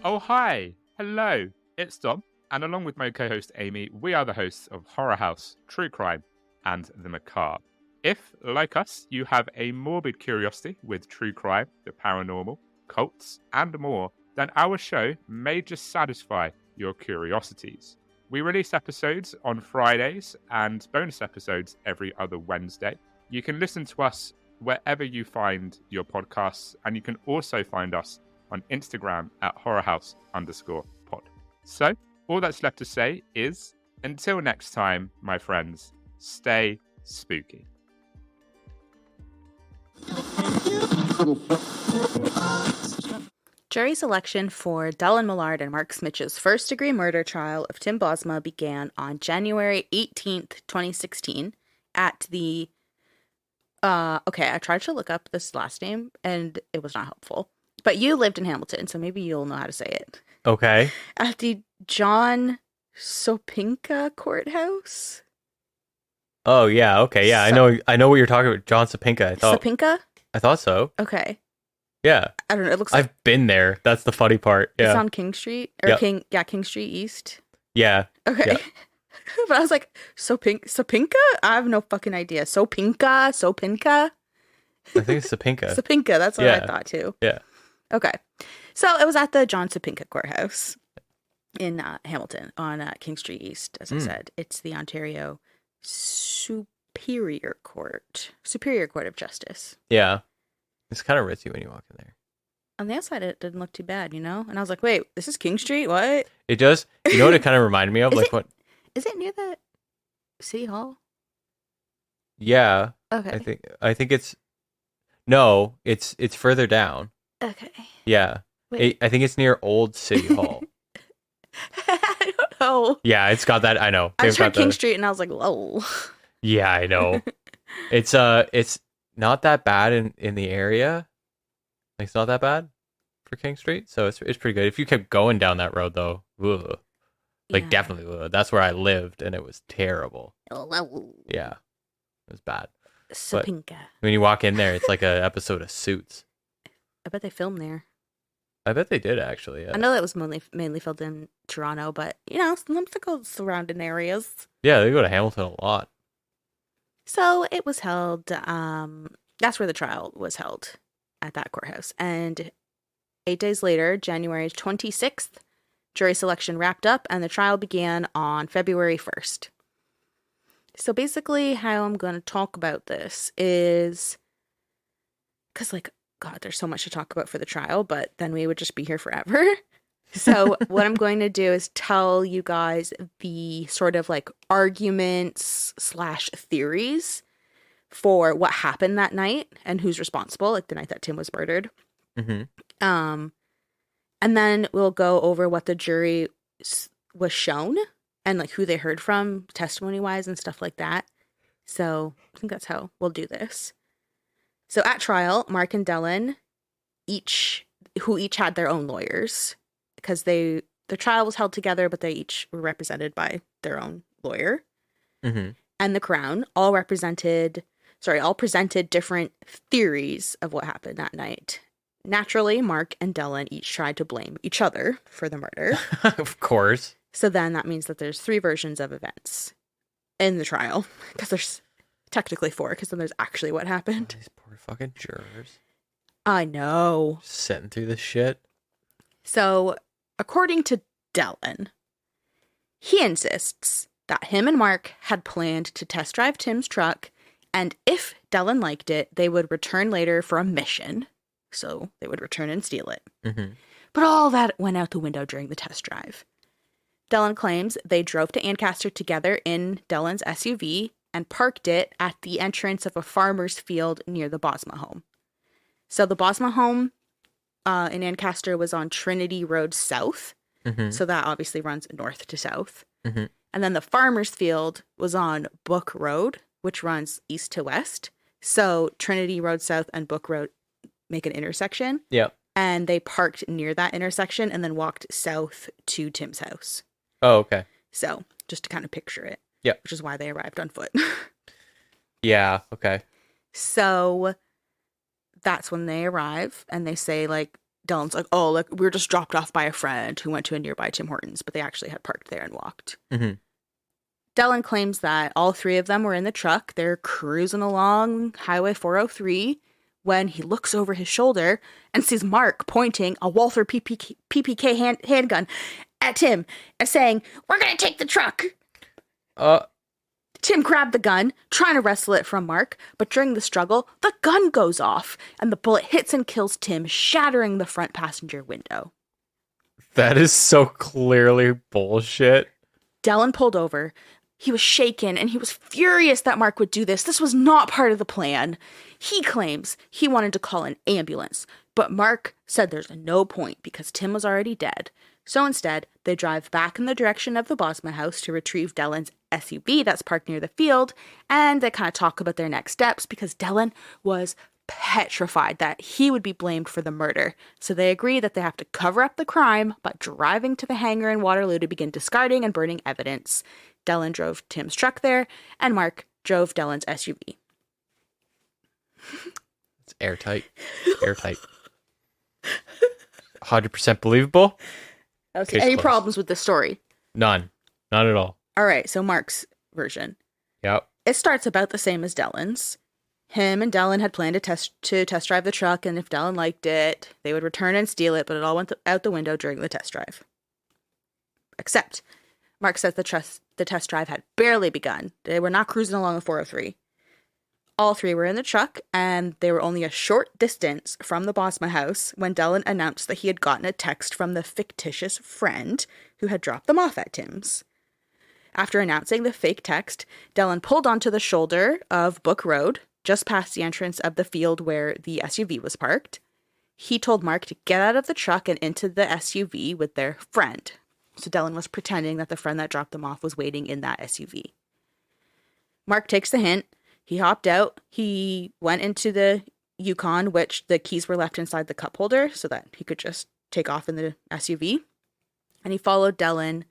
Oh, hi. Hello. It's Dom. And along with my co-host Amy, we are the hosts of Horror House, True Crime, and The Macabre. If, like us, you have a morbid curiosity with true crime, the paranormal, cults, and more, then our show may just satisfy your curiosities. We release episodes on Fridays and bonus episodes every other Wednesday. You can listen to us wherever you find your podcasts, and you can also find us on Instagram at horrorhouse_pod. So, all that's left to say is, until next time, my friends, stay spooky. Jury selection for Dellen Millard and Mark Smitch's first-degree murder trial of Tim Bosma began on January 18th, 2016 at the... okay, I tried to look up this last name, and it was not helpful. But you lived in Hamilton, so maybe you'll know how to say it. Okay. At the John Sopinka Courthouse? Oh, yeah. Okay. Yeah. I know what you're talking about. John Sopinka. Sopinka? I thought so. Okay. Yeah. I don't know. It looks like I've been there. That's the funny part. Yeah. it's on King Street. Or Yep. King Street East. Yeah. Okay. Yeah. But I was like, Sopinka? I have no fucking idea. Sopinka? I think it's Sopinka. Sopinka, that's what Yeah. I thought too. Yeah. Okay. So it was at the John Sopinka Courthouse in Hamilton on King Street East, as I said. It's the Ontario Superior Court of Justice. Yeah. It's kind of ritzy when you walk in there. On the outside, it didn't look too bad, you know? And I was like, wait, this is King Street? What? It does. You know what it kind of reminded me of? Is Like it- what? Is it near the City Hall? Yeah. Okay. I think it's no. It's further down. Okay. Yeah. Wait. I think it's near Old City Hall. I don't know. Yeah, it's got that. I know. I They've just heard got King the- Street and I was like, whoa. Yeah, I know. It's not that bad in the area. Like, it's not that bad for King Street, so it's pretty good. If you kept going down that road though, ugh. Like Yeah. definitely ugh. That's where I lived, and it was terrible. Oh, Yeah, it was bad. Sopinka. When you walk in there, it's like an episode of Suits. I bet they filmed there. I bet they did actually. Yeah, I know that was mainly filmed in Toronto, but you know, sometimes they go surrounding areas. yeah, they go to Hamilton a lot. So it was held. That's where the trial was held, at that courthouse. And 8 days later, January 26th, jury selection wrapped up, and the trial began on February 1st. So basically, how I'm going to talk about this is because, like, God, there's so much to talk about for the trial, but then we would just be here forever. So what I'm going to do is tell you guys the sort of like arguments / theories for what happened that night and who's responsible, like the night that Tim was murdered. Mm-hmm. And then we'll go over what the jury was shown and like who they heard from testimony wise and stuff like that. So I think that's how we'll do this. So at trial, Mark and Dellen each had their own lawyers because the trial was held together, but they each were represented by their own lawyer. Mm-hmm. And the Crown all presented different theories of what happened that night. Naturally, Mark and Dellen each tried to blame each other for the murder. Of course. So then that means that there's 3 versions of events in the trial, because there's technically 4, because then there's actually what happened. These poor fucking jurors I know. sitting through this shit. So, according to Dellen, he insists that him and Mark had planned to test drive Tim's truck, and if Dellen liked it, they would return later for a mission. So they would return and steal it. Mm-hmm. But all that went out the window during the test drive. Dellen claims they drove to Ancaster together in Dellen's SUV and parked it at the entrance of a farmer's field near the Bosma home. So the Bosma home in Ancaster was on Trinity Road South. Mm-hmm. So that obviously runs north to south. Mm-hmm. And then the farmer's field was on Book Road, which runs east to west. So Trinity Road South and Book Road make an intersection. Yep. And they parked near that intersection and then walked south to Tim's house. Oh, okay. So just to kind of picture it. Yep. Which is why they arrived on foot. Yeah. Okay. So that's when they arrive and they say, like, Dellen's like, oh, like, we were just dropped off by a friend who went to a nearby Tim Hortons, but they actually had parked there and walked. Mm-hmm. Dellen claims that all three of them were in the truck. They're cruising along Highway 403 when he looks over his shoulder and sees Mark pointing a Walther PPK handgun at Tim and saying, "We're going to take the truck." Tim grabbed the gun, trying to wrestle it from Mark, but during the struggle, the gun goes off, and the bullet hits and kills Tim, shattering the front passenger window. That is so clearly bullshit. Dellen pulled over. He was shaken, and he was furious that Mark would do this. This was not part of the plan. He claims he wanted to call an ambulance, but Mark said there's no point because Tim was already dead. So instead, they drive back in the direction of the Bosma house to retrieve Dellen's SUV that's parked near the field, and they kind of talk about their next steps because Dellen was petrified that he would be blamed for the murder. So they agree that they have to cover up the crime by driving to the hangar in Waterloo to begin discarding and burning evidence. Dellen drove Tim's truck there, and Mark drove Dellen's SUV. It's airtight. Airtight. 100% believable. Okay. Any problems with this story? None. None at all. All right, so Mark's version. Yep. It starts about the same as Dellen's. Him and Dellen had planned to test drive the truck, and if Dellen liked it, they would return and steal it, but it all went out the window during the test drive. Except, Mark says the test drive had barely begun. They were not cruising along the 403. All three were in the truck, and they were only a short distance from the Bosma house when Dellen announced that he had gotten a text from the fictitious friend who had dropped them off at Tim's. After announcing the fake text, Dellen pulled onto the shoulder of Book Road, just past the entrance of the field where the SUV was parked. He told Mark to get out of the truck and into the SUV with their friend. So Dellen was pretending that the friend that dropped them off was waiting in that SUV. Mark takes the hint. He hopped out. He went into the Yukon, which the keys were left inside the cup holder so that he could just take off in the SUV. And he followed Dellen,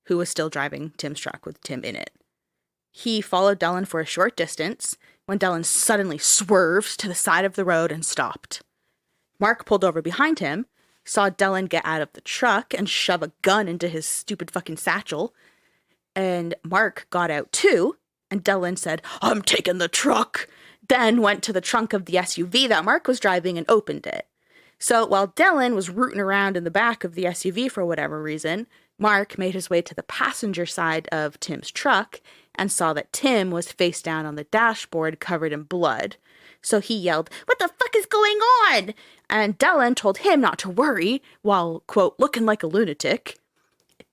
who was still driving Tim's truck with Tim in it. He followed Dellen for a short distance when Dellen suddenly swerved to the side of the road and stopped. Mark pulled over behind him, saw Dellen get out of the truck and shove a gun into his stupid fucking satchel, and Mark got out too, and Dellen said, "I'm taking the truck," then went to the trunk of the SUV that Mark was driving and opened it. So while Dellen was rooting around in the back of the SUV for whatever reason, Mark made his way to the passenger side of Tim's truck and saw that Tim was face down on the dashboard covered in blood. So he yelled, "What the fuck is going on?" And Dellen told him not to worry while, quote, looking like a lunatic.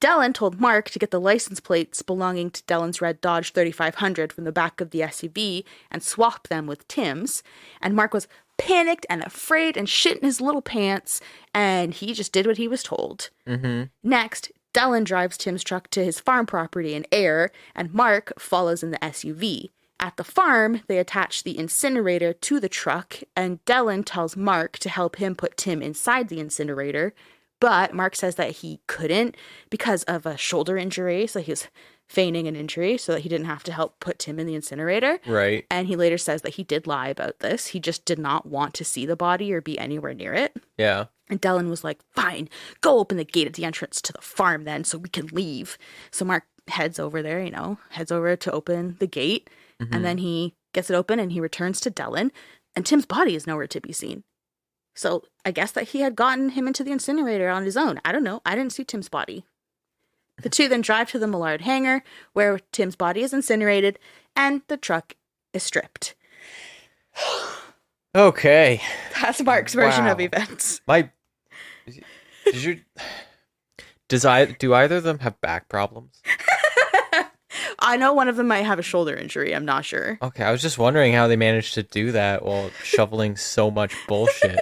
Dellen told Mark to get the license plates belonging to Dellen's red Dodge 3500 from the back of the SUV and swap them with Tim's. And Mark was panicked and afraid and shit in his little pants, and he just did what he was told. Mm-hmm. Next, Dellen drives Tim's truck to his farm property in Ayr, and Mark follows in the SUV. At the farm, they attach the incinerator to the truck, and Dellen tells Mark to help him put Tim inside the incinerator, but Mark says that he couldn't because of a shoulder injury, so he was feigning an injury so that he didn't have to help put Tim in the incinerator. Right. And he later says that he did lie about this. He just did not want to see the body or be anywhere near it. Yeah. And Dellen was like, "Fine, go open the gate at the entrance to the farm then so we can leave." So Mark heads over there, heads over to open the gate. Mm-hmm. And then he gets it open and he returns to Dellen. And Tim's body is nowhere to be seen. So I guess that he had gotten him into the incinerator on his own. I don't know. I didn't see Tim's body. The two then drive to the Millard hangar where Tim's body is incinerated and the truck is stripped. Okay. That's Mark's version Wow. of events. Do either of them have back problems? I know one of them might have a shoulder injury. I'm not sure. Okay, I was just wondering how they managed to do that while shoveling so much bullshit.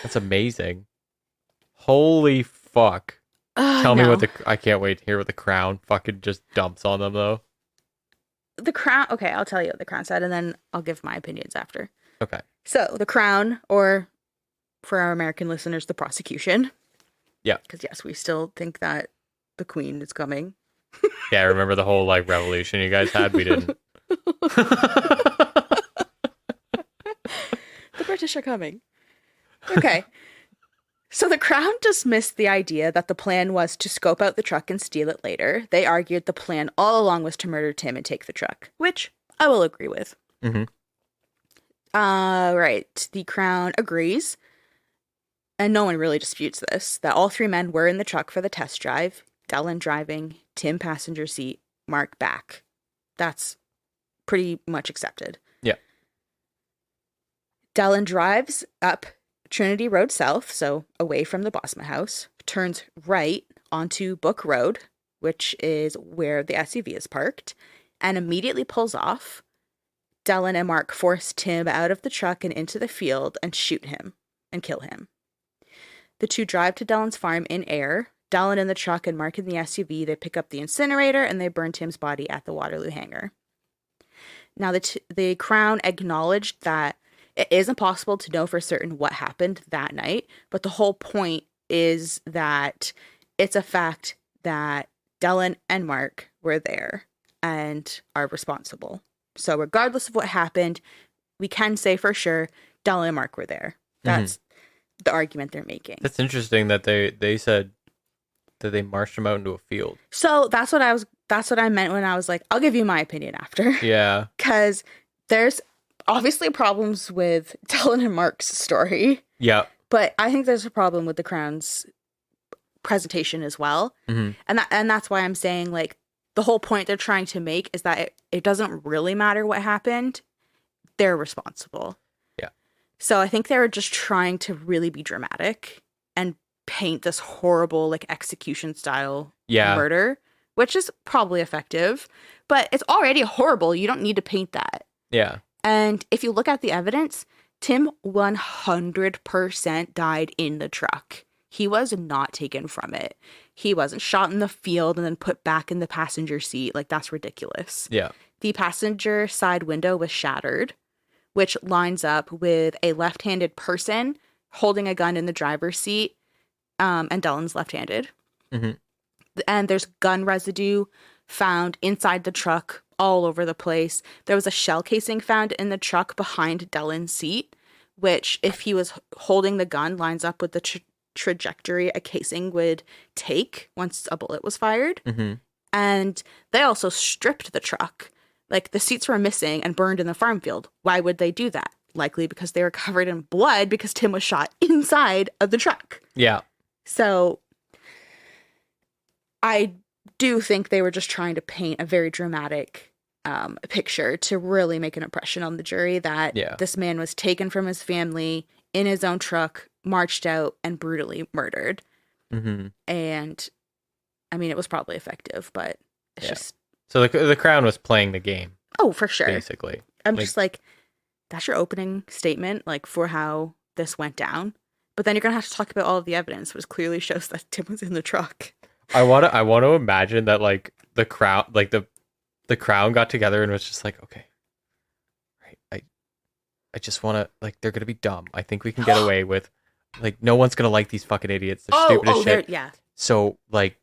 That's amazing. Holy fuck. Tell me what I can't wait to hear what the Crown fucking just dumps on them, though. The Crown, okay, I'll tell you what the Crown said, and then I'll give my opinions after. Okay. So, the Crown, or for our American listeners, the prosecution. Yeah. Because, yes, we still think that the Queen is coming. Yeah, I remember the whole, revolution you guys had? We didn't. The British are coming. Okay. So the Crown dismissed the idea that the plan was to scope out the truck and steal it later. They argued the plan all along was to murder Tim and take the truck, which I will agree with. Mm-hmm. Right. The Crown agrees, and no one really disputes this, that all three men were in the truck for the test drive. Dellen driving, Tim passenger seat, Mark back. That's pretty much accepted. Yeah. Dellen drives up Trinity Road South, so away from the Bosma house, turns right onto Book Road, which is where the SUV is parked, and immediately pulls off. Dellen and Mark force Tim out of the truck and into the field and shoot him and kill him. The two drive to Dellen's farm in air. Dellen in the truck and Mark in the SUV. They pick up the incinerator and they burn Tim's body at the Waterloo hangar. Now, the Crown acknowledged that it is impossible to know for certain what happened that night, but the whole point is that it's a fact that Dellen and Mark were there and are responsible. So regardless of what happened, we can say for sure Dellen and Mark were there. That's the argument they're making. That's interesting that they said that they marched him out into a field. So that's what I meant when I was like, I'll give you my opinion after. Yeah. Because there's obviously problems with Dellen and Mark's story. Yeah. But I think there's a problem with the Crown's presentation as well. Mm-hmm. And that's why I'm saying, like, the whole point they're trying to make is that it doesn't really matter what happened. They're responsible. Yeah. So I think they were just trying to really be dramatic and paint this horrible, like, execution style murder, which is probably effective, but it's already horrible. You don't need to paint that. Yeah. And if you look at the evidence, Tim 100% died in the truck. He was not taken from it. He wasn't shot in the field and then put back in the passenger seat. Like, that's ridiculous. Yeah. The passenger side window was shattered, which lines up with a left-handed person holding a gun in the driver's seat, and Dellen's left-handed. Mm-hmm. And there's gun residue found inside the truck all over the place. There was a shell casing found in the truck behind Dellen's seat, which, if he was holding the gun, lines up with the trajectory a casing would take once a bullet was fired. Mm-hmm. And they also stripped the truck. Like, the seats were missing and burned in the farm field. Why would they do that? Likely because they were covered in blood because Tim was shot inside of the truck. Yeah. So I do think they were just trying to paint a very dramatic picture to really make an impression on the jury that this man was taken from his family in his own truck, marched out, and brutally murdered. Mm-hmm. And I mean, it was probably effective, but it's just... So the Crown was playing the game. Oh, for sure. Basically. I'm just like, that's your opening statement, like, for how this went down. But then you're going to have to talk about all of the evidence, which clearly shows that Tim was in the truck. I want to imagine that, like, the Crown, like, the Crown got together and was just like, okay, right, I just want to, like, they're going to be dumb. I think we can get away with, like, no one's going to like these fucking idiots. They're stupid as shit. Yeah. So, like,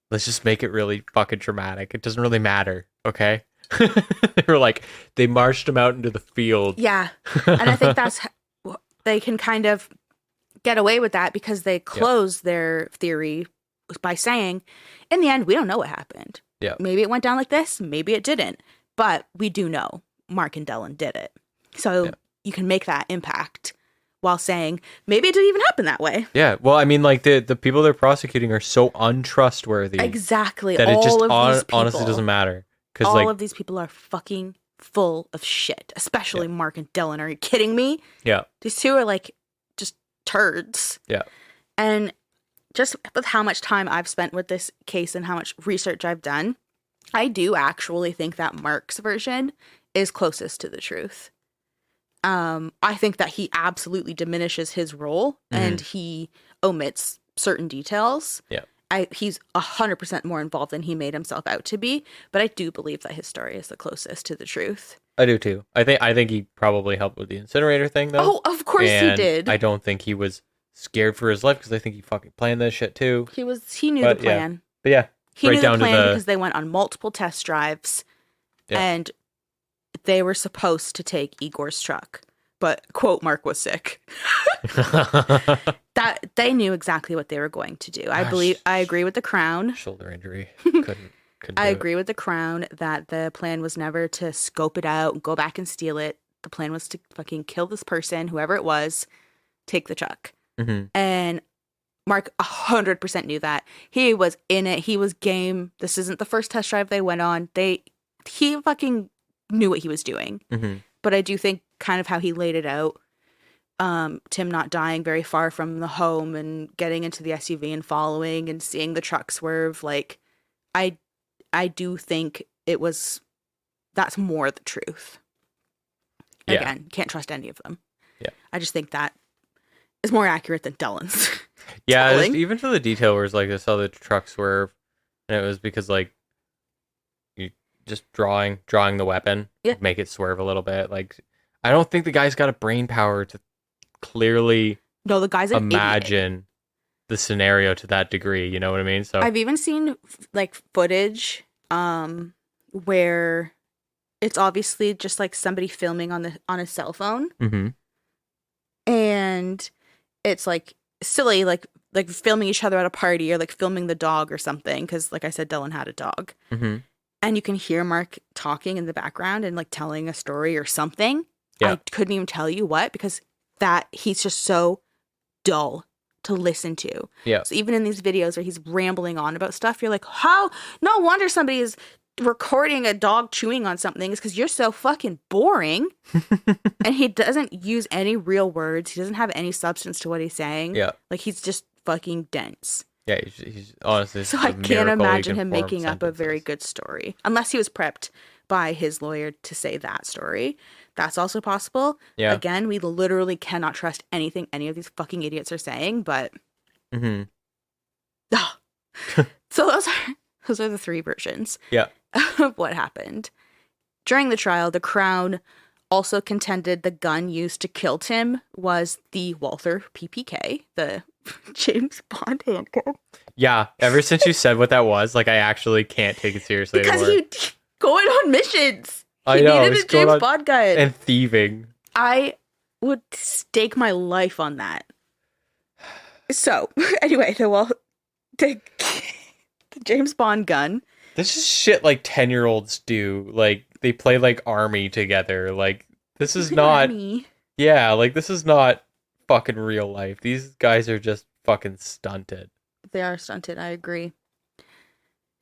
let's just make it really fucking dramatic. It doesn't really matter, okay? They were like, they marched him out into the field. Yeah. And I think that's, they can kind of get away with that because they close their theory by saying, in the end, we don't know what happened. Yeah. Maybe it went down like this, maybe it didn't. But we do know Mark and Dellen did it. So you can make that impact while saying, maybe it didn't even happen that way. Yeah. Well, I mean, like, the people they're prosecuting are so untrustworthy. Exactly. That all it just of these people, honestly doesn't matter. All of these people are fucking full of shit, especially Mark and Dellen. Are you kidding me? Yeah. These two are, like, just turds. Yeah. And just with how much time I've spent with this case and how much research I've done, I do actually think that Mark's version is closest to the truth. I think that he absolutely diminishes his role and he omits certain details. Yeah. He's 100% more involved than he made himself out to be, but I do believe that his story is the closest to the truth. I do too. I think he probably helped with the incinerator thing, though. Oh, of course he did. I don't think he was scared for his life because I think he fucking planned this shit too. He knew the plan. Yeah. But yeah, he knew the plan because they went on multiple test drives, and they were supposed to take Igor's truck, but quote Mark was sick. That they knew exactly what they were going to do. I agree with the Crown. Shoulder injury. Couldn't I do it. agree with the Crown that the plan was never to scope it out and go back and steal it. The plan was to fucking kill this person, whoever it was, take the truck. Mm-hmm. And Mark 100% knew that. He was in it. He was game. This isn't the first test drive they went on. He fucking knew what he was doing. Mm-hmm. But I do think kind of how he laid it out, Tim not dying very far from the home and getting into the SUV and following and seeing the truck swerve, like, I do think that's more the truth. Yeah. Again, can't trust any of them. Yeah. I just think that is more accurate than Dellen's. Yeah, telling. even to the detail where it's like I saw the truck swerve, and it was because like you just drawing the weapon, make it swerve a little bit. Like, I don't think the guy's got a brain power to clearly the guy's an imagine idiot. The scenario to that degree. You know what I mean? So I've even seen like footage where it's obviously just like somebody filming on a cell phone, mm-hmm. and it's like silly, like filming each other at a party or like filming the dog or something. Because like I said, Dellen had a dog, mm-hmm. and you can hear Mark talking in the background and like telling a story or something. Yeah. I couldn't even tell you what, because he's just so dull to listen to. Yeah. So even in these videos where he's rambling on about stuff, you're like, how? No wonder somebody is recording a dog chewing on something. Is because you're so fucking boring. And he doesn't use any real words. He doesn't have any substance to what he's saying. Yeah. Like, he's just fucking dense. Yeah, he's honestly. So I can't imagine him making up a very good story. Unless he was prepped by his lawyer to say that story. That's also possible. Yeah. Again, we literally cannot trust anything any of these fucking idiots are saying, but... Mm-hmm. So those are the three versions of what happened. During the trial, the Crown also contended the gun used to kill Tim was the Walther PPK, the James Bond handgun. Yeah, ever since you said what that was, like, I actually can't take it seriously because anymore. he's going on missions. I He know, needed he's a going James on- Bond gun. And thieving. I would stake my life on that. So, anyway, the James Bond gun. This is shit like 10-year-olds do. Like, they play, like, army together. Like, this is not... Me. Yeah, like, this is not fucking real life. These guys are just fucking stunted. They are stunted, I agree.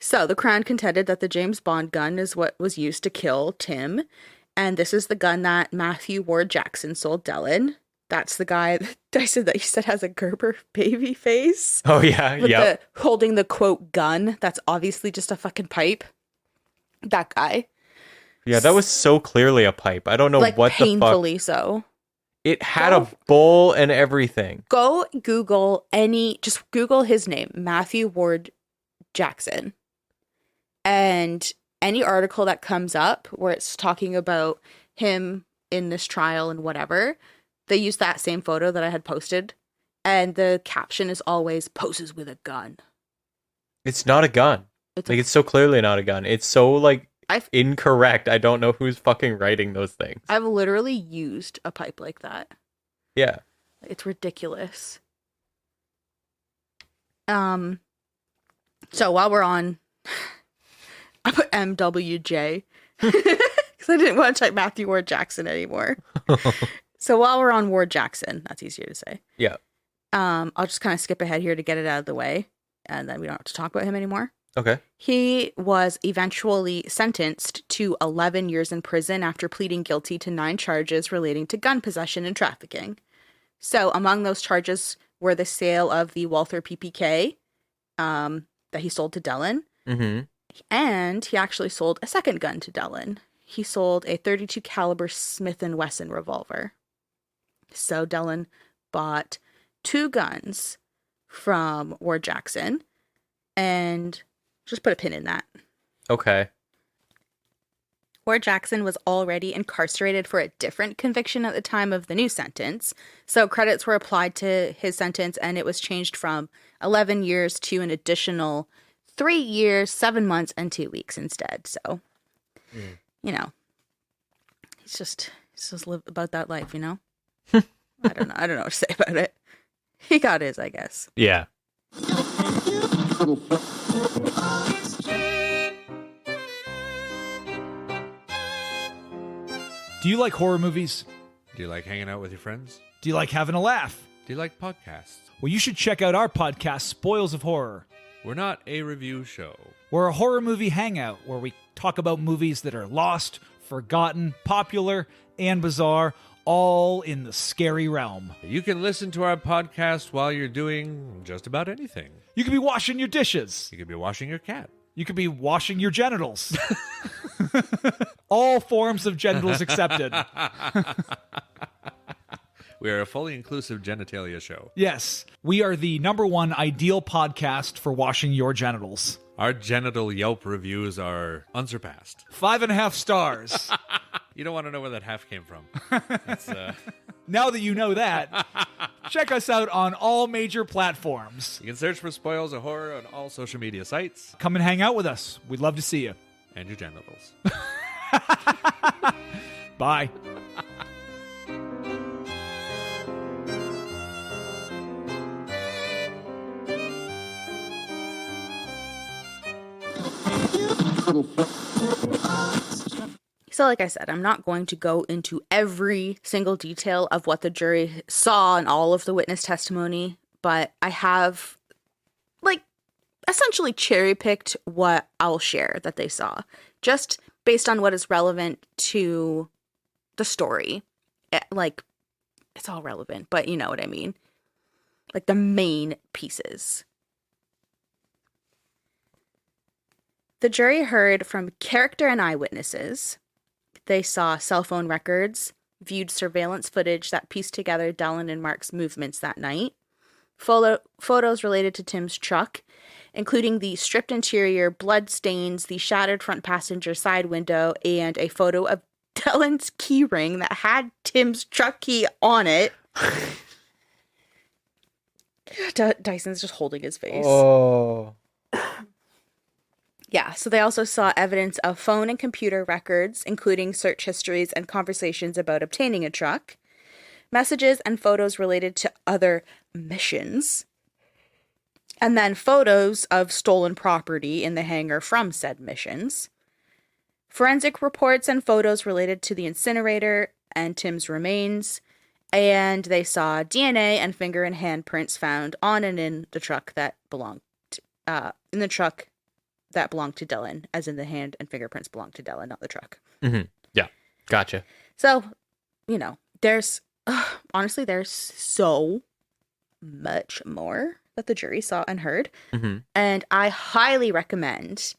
So, the Crown contended that the James Bond gun is what was used to kill Tim. And this is the gun that Matthew Ward Jackson sold Dellen. That's the guy that I said that you said has a Gerber baby face. Oh, yeah, yeah. Holding the, quote, gun. That's obviously just a fucking pipe. That guy. Yeah, that was so clearly a pipe. I don't know like, what the fuck. painfully so. It had a bowl and everything. Go Google just Google his name, Matthew Ward Jackson. And any article that comes up where it's talking about him in this trial and whatever, they use that same photo that I had posted. And the caption is always, poses with a gun. It's not a gun. It's so clearly not a gun. It's so, like, incorrect. I don't know who's fucking writing those things. I've literally used a pipe like that. Yeah. It's ridiculous. So while we're on, I put MWJ because I didn't want to type Matthew Ward Jackson anymore. So while we're on Ward Jackson, that's easier to say. Yeah. I'll just kind of skip ahead here to get it out of the way, and then we don't have to talk about him anymore. Okay. He was eventually sentenced to 11 years in prison after pleading guilty to 9 charges relating to gun possession and trafficking. So among those charges were the sale of the Walther PPK that he sold to Dellen. Mm-hmm. And he actually sold a second gun to Dellen. He sold a .32 caliber Smith & Wesson revolver. So Dellen bought 2 guns from Ward Jackson, and just put a pin in that. Okay. Ward Jackson was already incarcerated for a different conviction at the time of the new sentence, so credits were applied to his sentence, and it was changed from 11 years to an additional 3 years, 7 months, and 2 weeks instead. So, you know, he's just live about that life, you know? I don't know. I don't know what to say about it. He got his, I guess. Yeah. Do you like horror movies? Do you like hanging out with your friends? Do you like having a laugh? Do you like podcasts? Well, you should check out our podcast, Spoils of Horror. We're not a review show. We're a horror movie hangout where we talk about movies that are lost, forgotten, popular, and bizarre, all in the scary realm. You can listen to our podcast while you're doing just about anything. You could be washing your dishes. You could be washing your cat. You could be washing your genitals. All forms of genitals accepted. We are a fully inclusive genitalia show. Yes, we are the #1 ideal podcast for washing your genitals. Our genital Yelp reviews are unsurpassed. 5.5 stars. You don't want to know where that half came from. That's, Now that you know that, check us out on all major platforms. you can search for Spoils of Horror on all social media sites Come and hang out with us. We'd love to see you. and your genitals. Bye. So like I said, I'm not going to go into every single detail of what the jury saw and all of the witness testimony, but I have like essentially cherry picked what I'll share that they saw, just based on what is relevant to the story. Like, it's all relevant, but you know what I mean. Like the main pieces. The jury heard from character and eyewitnesses. They saw cell phone records, viewed surveillance footage that pieced together Dellen and Mark's movements that night, photos related to Tim's truck, including the stripped interior, blood stains, the shattered front passenger side window, and a photo of Dellen's key ring that had Tim's truck key on it. Dyson's just holding his face. Oh. Yeah, so they also saw evidence of phone and computer records, including search histories and conversations about obtaining a truck, messages and photos related to other missions, and then photos of stolen property in the hangar from said missions, forensic reports and photos related to the incinerator and Tim's remains, and they saw DNA and finger and handprints found on and in the truck that belonged to Dellen, as in the hand and fingerprints belonged to Dellen, not the truck. Mm-hmm. Yeah, gotcha. So, there's honestly, there's so much more that the jury saw and heard. Mm-hmm. And I highly recommend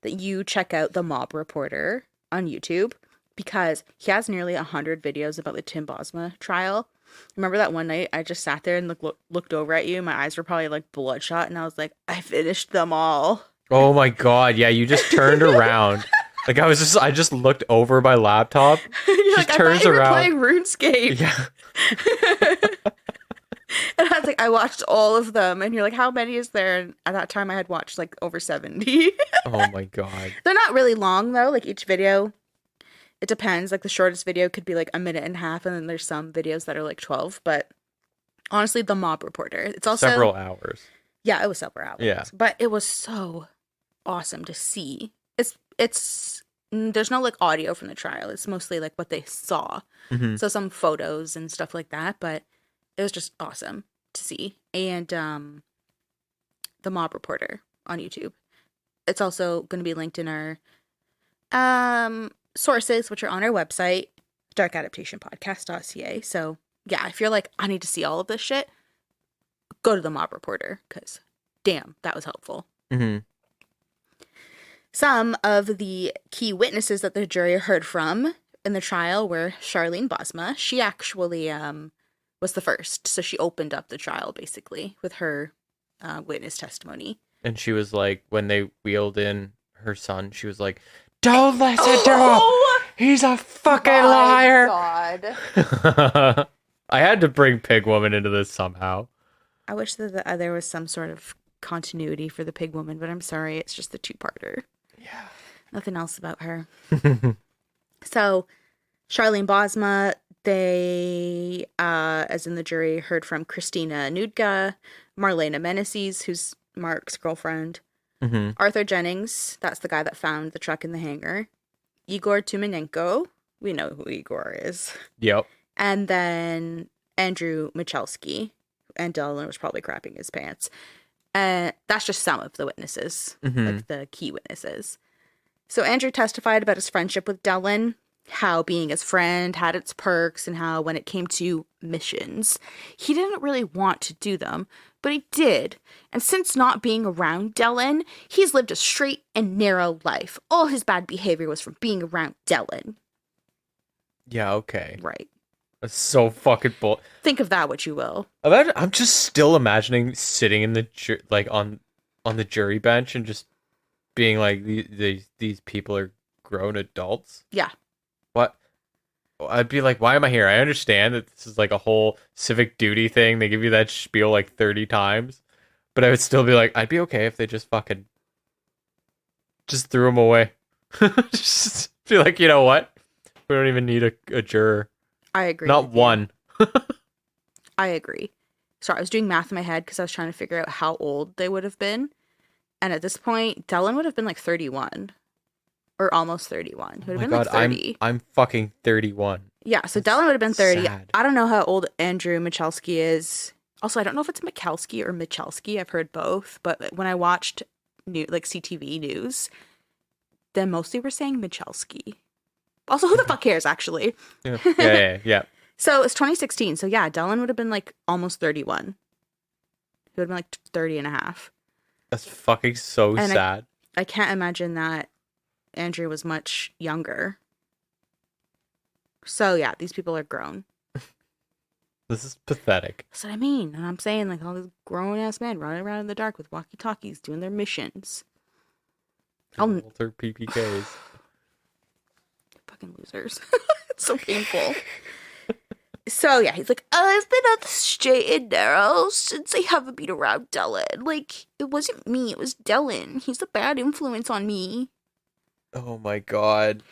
that you check out The Mob Reporter on YouTube, because he has nearly 100 videos about the Tim Bosma trial. Remember that one night I just sat there and looked over at you? My eyes were probably like bloodshot, and I was like, I finished them all. Oh my god, yeah, you just turned around. Like I just looked over my laptop. You're like, turns I thought you around. were playing RuneScape. Yeah. And I was like, I watched all of them. And you're like, how many is there? And at that time I had watched like over 70. Oh my god. They're not really long though. Like each video, it depends. Like the shortest video could be like a minute and a half. And then there's some videos that are like 12. But honestly, The Mob Reporter. It's also Several hours. Yeah, it was several hours. Yeah. But it was so awesome to see. It's there's no like audio from the trial. It's mostly like what they saw. Mm-hmm. So some photos and stuff like that, but it was just awesome to see. And The Mob Reporter on YouTube. It's also going to be linked in our sources, which are on our website, darkadaptationpodcast.ca. So yeah, if you're like, I need to see all of this shit, go to The Mob Reporter, because damn, that was helpful. Mm-hmm. Some of the key witnesses that the jury heard from in the trial were Charlene Bosma. She actually was the first, so she opened up the trial basically with her witness testimony. And she was like, when they wheeled in her son, she was like, "Don't listen to him. He's a fucking liar." God. I had to bring Pig Woman into this somehow. I wish that there was some sort of continuity for the Pig Woman, but I'm sorry, it's just the two-parter. Yeah. Nothing else about her. So, Charlene Bosma They, as in the jury, heard from Christina Nudga, Marlena Meneses, who's Mark's girlfriend, Mm-hmm. Arthur Jennings, that's the guy that found the truck in the hangar, Igor Tumenenko, we know who Igor is, Yep. and then Andrew Michalski, and Dellen was probably crapping his pants. That's just some of the witnesses, like the key witnesses. So Andrew testified about his friendship with Dellen, how being his friend had its perks, and how when it came to missions, he didn't really want to do them, but he did. And since not being around Dellen, he's lived a straight and narrow life. All his bad behavior was from being around Dellen. Yeah, okay. Right. That's so fucking bull. Think of that what you will. I'm just still imagining sitting in the on the jury bench and just being like, these people are grown adults. Yeah. What? I'd be like, why am I here? I understand that this is like a whole civic duty thing. They give you that spiel like 30 times. But I would still be like, I'd be okay if they just fucking just threw him away. Just be like, you know what? We don't even need a juror. I agree. Not one. I agree. Sorry, I was doing math in my head because I was trying to figure out how old they would have been. And at this point, Dellen would have been like 31. Or almost 31. He would have been like 30. I'm fucking 31. Yeah, so Dellen would have been 30. Sad. I don't know how old Andrew Michalski is. Also, I don't know if it's Michalski or Michalski. I've heard both. But when I watched CTV News, then mostly were saying Michalski. Also, who the fuck cares, actually? Yeah. So it's 2016. So yeah, Dellen would have been like almost 31. He would have been like 30 and a half. That's fucking so And sad. I can't imagine that Andrew was much younger. So yeah, these people are grown. This is pathetic. That's what I mean. And I'm saying, like, all these grown-ass men running around in the dark with walkie-talkies doing their their PPKs. Fucking losers. It's so painful. So yeah, he's like, I've been on the straight and narrow since I haven't been around Dellen. Like, it wasn't me, it was Dellen. He's a bad influence on me. Oh my god.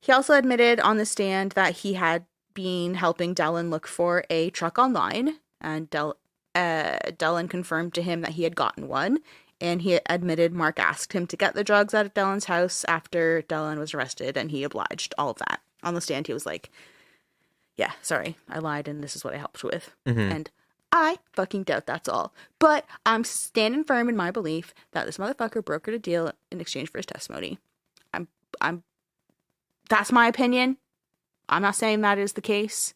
He also admitted on the stand that he had been helping Dellen look for a truck online, and Dellen confirmed to him that he had gotten one, and he admitted Mark asked him to get the drugs out of Dellen's house after Dellen was arrested, and he obliged. All of that. On the stand, he was like, yeah, sorry, I lied, and this is what I helped with. And I fucking doubt that's all. But I'm standing firm in my belief that this motherfucker brokered a deal in exchange for his testimony. That's my opinion. I'm not saying that is the case.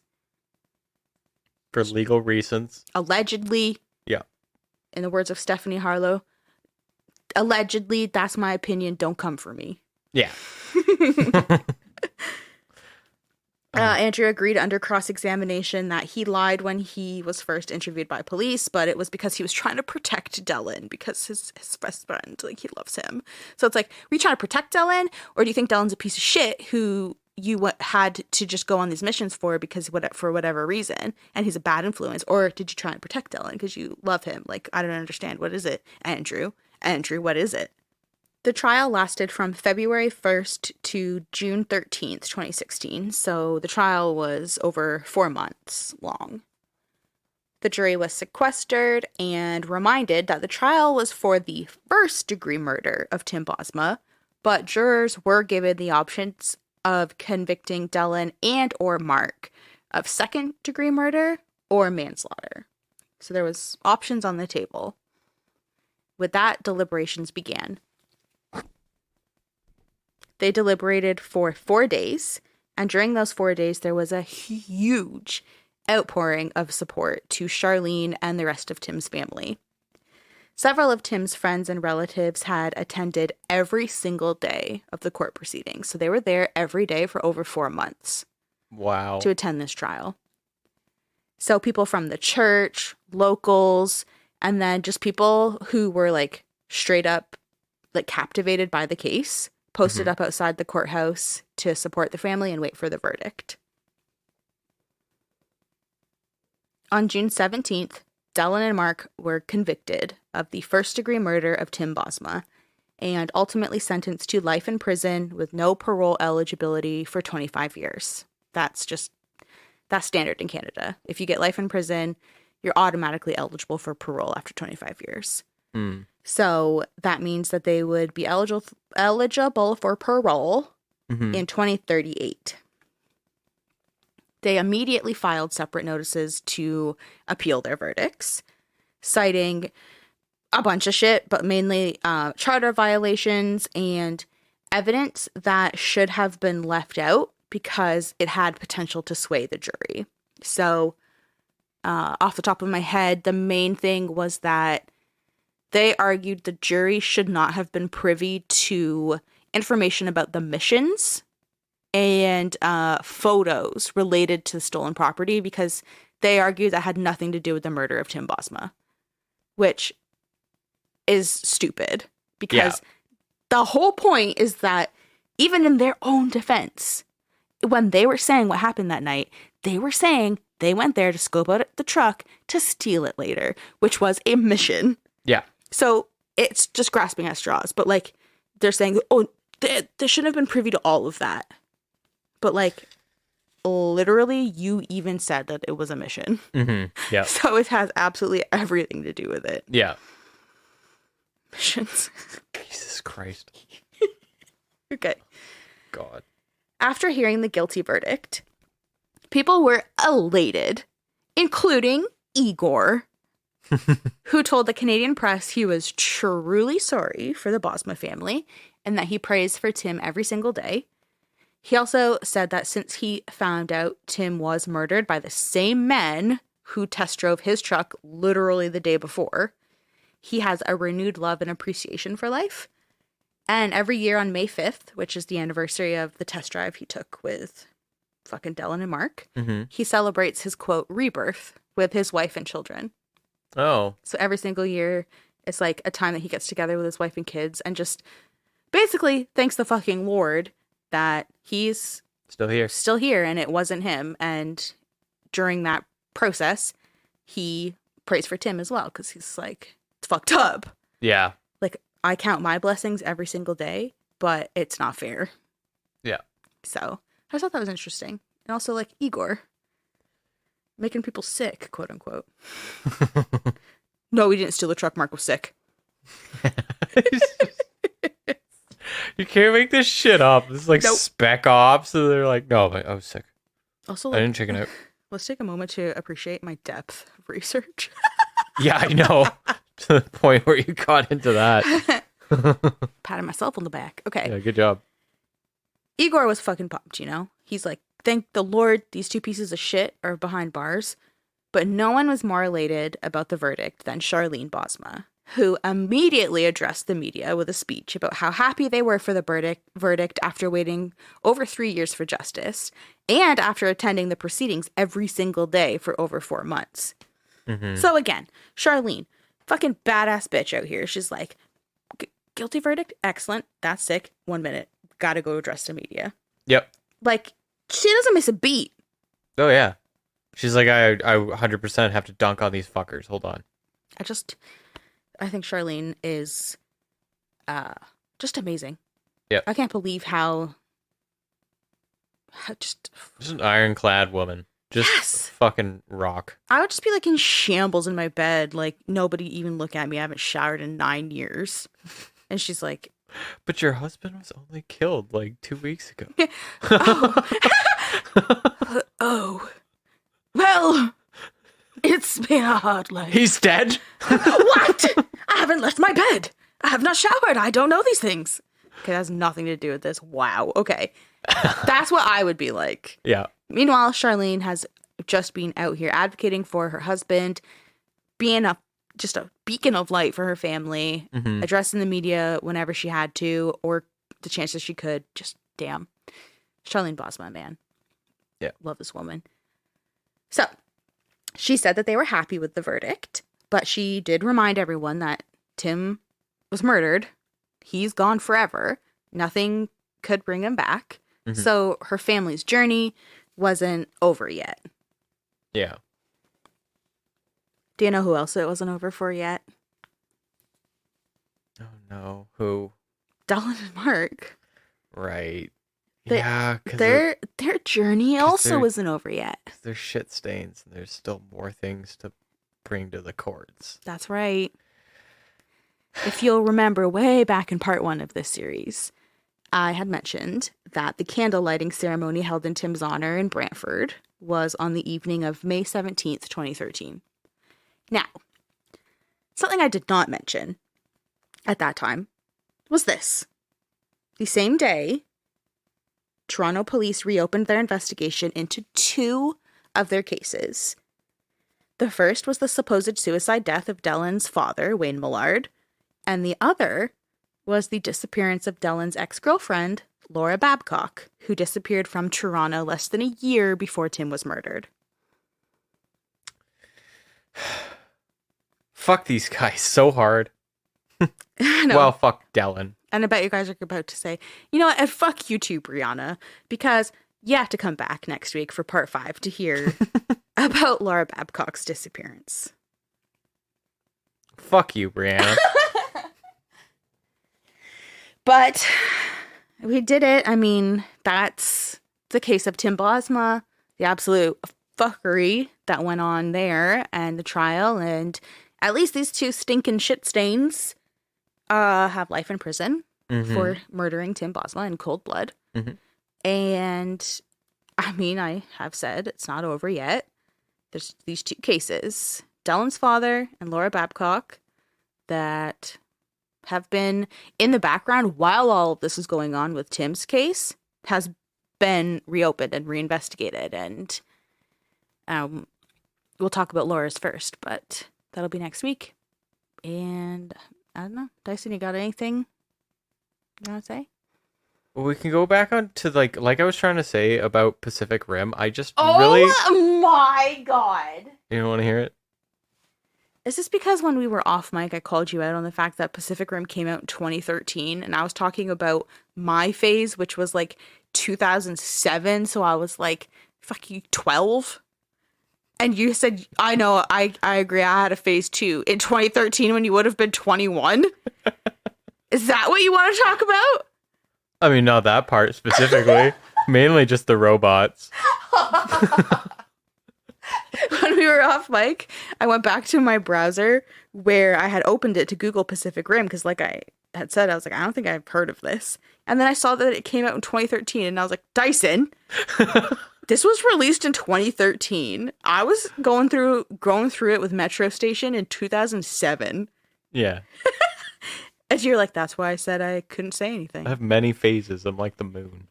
For legal reasons. Allegedly. Yeah. In the words of Stephanie Harlow, allegedly, that's my opinion. Don't come for me. Yeah. Andrew agreed under cross-examination that he lied when he was first interviewed by police, but it was because he was trying to protect Dellen because his best friend, like, he loves him. So it's like, were you trying to protect Dellen, or do you think Dellen's a piece of shit who you had to just go on these missions for because for whatever reason, and he's a bad influence, or did you try and protect Dellen because you love him? Like, I don't understand. What is it, Andrew? Andrew, what is it? The trial lasted from February 1st to June 13th, 2016, so the trial was over 4 months long. The jury was sequestered and reminded that the trial was for the first-degree murder of Tim Bosma, but jurors were given the options of convicting Dellen and or Mark of second-degree murder or manslaughter. So there was options on the table. With that, deliberations began. They deliberated for 4 days, and during those 4 days, there was a huge outpouring of support to Charlene and the rest of Tim's family. Several of Tim's friends and relatives had attended every single day of the court proceedings, so they were there every day for over 4 months. Wow. To attend this trial. So people from the church, locals, and then just people who were, like, straight up, like, captivated by the case posted up outside the courthouse to support the family and wait for the verdict. On June 17th, Dellen and Mark were convicted of the first-degree murder of Tim Bosma and ultimately sentenced to life in prison with no parole eligibility for 25 years. That's just That's standard in Canada. If you get life in prison, you're automatically eligible for parole after 25 years. Mm. So that means that they would be eligible for parole in 2038. They immediately filed separate notices to appeal their verdicts, citing a bunch of shit, but mainly charter violations and evidence that should have been left out because it had potential to sway the jury. So, off the top of my head, the main thing was that they argued the jury should not have been privy to information about the missions and photos related to stolen property because they argued that had nothing to do with the murder of Tim Bosma, which is stupid because the whole point is that even in their own defense, when they were saying what happened that night, they were saying they went there to scope out the truck to steal it later, which was a mission. Yeah. So it's just grasping at straws. But like they're saying, oh, they shouldn't have been privy to all of that. But like literally, you even said that it was a mission. Mm-hmm. Yeah. So it has absolutely everything to do with it. Yeah. Missions. Jesus Christ. Okay. God. After hearing the guilty verdict, people were elated, including Igor, who told the Canadian press he was truly sorry for the Bosma family and that he prays for Tim every single day. He also said that since he found out Tim was murdered by the same men who test drove his truck literally the day before, he has a renewed love and appreciation for life. And every year on May 5th, which is the anniversary of the test drive he took with fucking Dellen and Mark, he celebrates his, quote, rebirth with his wife and children. Oh. So every single year, it's like a time that he gets together with his wife and kids and just basically thanks the fucking Lord that he's Still here. And it wasn't him. And during that process, he prays for Tim as well because he's like, it's fucked up. Yeah. Like, I count my blessings every single day, but it's not fair. Yeah. So I just thought that was interesting. And also, like, Igor making people sick, quote unquote. No, we didn't steal the truck. Mark was sick. You can't make this shit up. This is like Spec Ops. So they're like, no, I was sick. Also, I didn't chicken out. Let's take a moment to appreciate my depth of research. Yeah, I know. To the point where you got into that. Patting myself on the back. Okay. Yeah, good job. Igor was fucking pumped, you know? He's like, thank the Lord these two pieces of shit are behind bars. But no one was more elated about the verdict than Charlene Bosma, who immediately addressed the media with a speech about how happy they were for the verdict after waiting over 3 years for justice and after attending the proceedings every single day for over 4 months. So again, Charlene, fucking badass bitch out here. She's like, guilty verdict? Excellent. That's sick. 1 minute. Gotta go address the media. Yep. Like, she doesn't miss a beat. Oh, yeah. She's like, I 100% have to dunk on these fuckers. Hold on. I think Charlene is just amazing. Yep. I can't believe how just an ironclad woman. Just fucking rock. I would just be like in shambles in my bed, like nobody even look at me. I haven't showered in 9 years. And she's like, but your husband was only killed like 2 weeks ago. Oh. Well, it's been a hard life. He's dead? What? I haven't left my bed. I have not showered. I don't know these things. Okay, that has nothing to do with this. Wow. Okay. That's what I would be like. Yeah. Meanwhile, Charlene has just been out here advocating for her husband, being just a beacon of light for her family, addressing the media whenever she had to, or the chances she could. Just damn. Charlene Bosma, man. Yeah. Love this woman. So, she said that they were happy with the verdict, but she did remind everyone that Tim was murdered. He's gone forever. Nothing could bring him back. So, her family's journey wasn't over yet. Yeah. Do you know who else it wasn't over for yet? Oh, no. Who? Dellen and Mark. Right. Yeah, because their journey also they're- isn't over yet. there's shit stains and there's still more things to bring to the courts. That's right. If you'll remember way back in part 1 of this series, I had mentioned that the candle lighting ceremony held in Tim's honor in Brantford was on the evening of May 17th, 2013. Now, something I did not mention at that time was this. The same day, Toronto police reopened their investigation into 2 of their cases. The first was the supposed suicide death of Dellen's father, Wayne Millard, and the other was the disappearance of Dellen's ex-girlfriend, Laura Babcock, who disappeared from Toronto less than a year before Tim was murdered. Fuck these guys so hard. I know. Well, fuck Dellen. And I bet you guys are about to say, you know what, and fuck you too, Brianna, because you have to come back next week for part 5 to hear about Laura Babcock's disappearance. Fuck you, Brianna. But we did it. I mean, that's the case of Tim Bosma, the absolute fuckery that went on there, and the trial, and at least these 2 stinking shit stains have life in prison for murdering Tim Bosma in cold blood. And I mean, I have said it's not over yet. There's these 2 cases, Dellen's father and Laura Babcock, that have been in the background while all of this is going on with Tim's case, has been reopened and reinvestigated. And we'll talk about Laura's first, but that'll be next week. And I don't know. Dyson, you got anything you want to say? Well, we can go back on to like I was trying to say about Pacific Rim. I just really... Oh my god. You don't want to hear it? Is this because when we were off mic, I called you out on the fact that Pacific Rim came out in 2013, and I was talking about my phase, which was like 2007, so I was like, fuck you, 12? And you said, I know, I agree, I had a phase too, in 2013 when you would have been 21? Is that what you want to talk about? I mean, not that part specifically. Mainly just the robots. When we were off mic, I went back to my browser where I had opened it to Google Pacific Rim because, like I had said, I was like, I don't think I've heard of this. And then I saw that it came out in 2013, and I was like, Dyson, this was released in 2013. I was going through it with Metro Station in 2007. Yeah. And you're like, that's why I said I couldn't say anything. I have many phases. I'm like the moon.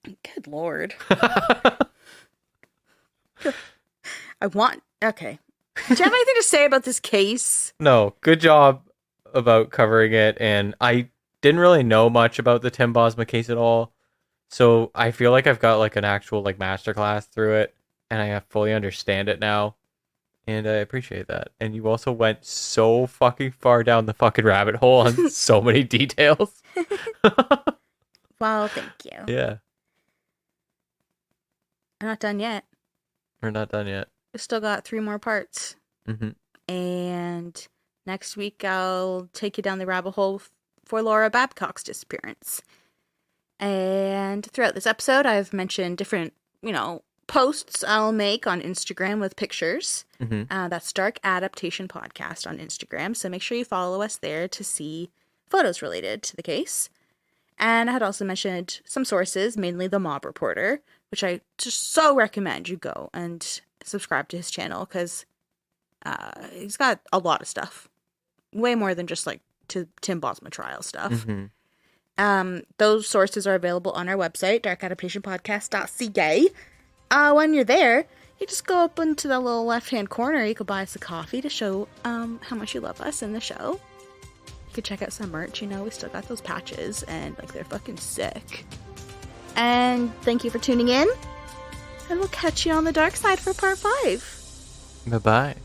Good lord. Okay. Do you have anything to say about this case? No, good job about covering it. And I didn't really know much about the Tim Bosma case at all. So I feel like I've got like an actual like masterclass through it. And I fully understand it now. And I appreciate that. And you also went so fucking far down the fucking rabbit hole on so many details. Well, thank you. Yeah. I'm not done yet. We're not done yet. We still got 3 more parts. And next week I'll take you down the rabbit hole for Laura Babcock's disappearance. And throughout this episode, I've mentioned different, posts I'll make on Instagram with pictures. That's Dark Adaptation Podcast on Instagram. So make sure you follow us there to see photos related to the case. And I had also mentioned some sources, mainly the Mob Reporter, which I just so recommend you go and subscribe to his channel because he's got a lot of stuff. Way more than just like to Tim Bosma trial stuff. Those sources are available on our website, darkadaptationpodcast.ca. When you're there, you just go up into the little left-hand corner. You could buy us a coffee to show how much you love us in the show. You could check out some merch. We still got those patches, and they're fucking sick. And thank you for tuning in, and we'll catch you on the dark side for part 5. Bye-bye.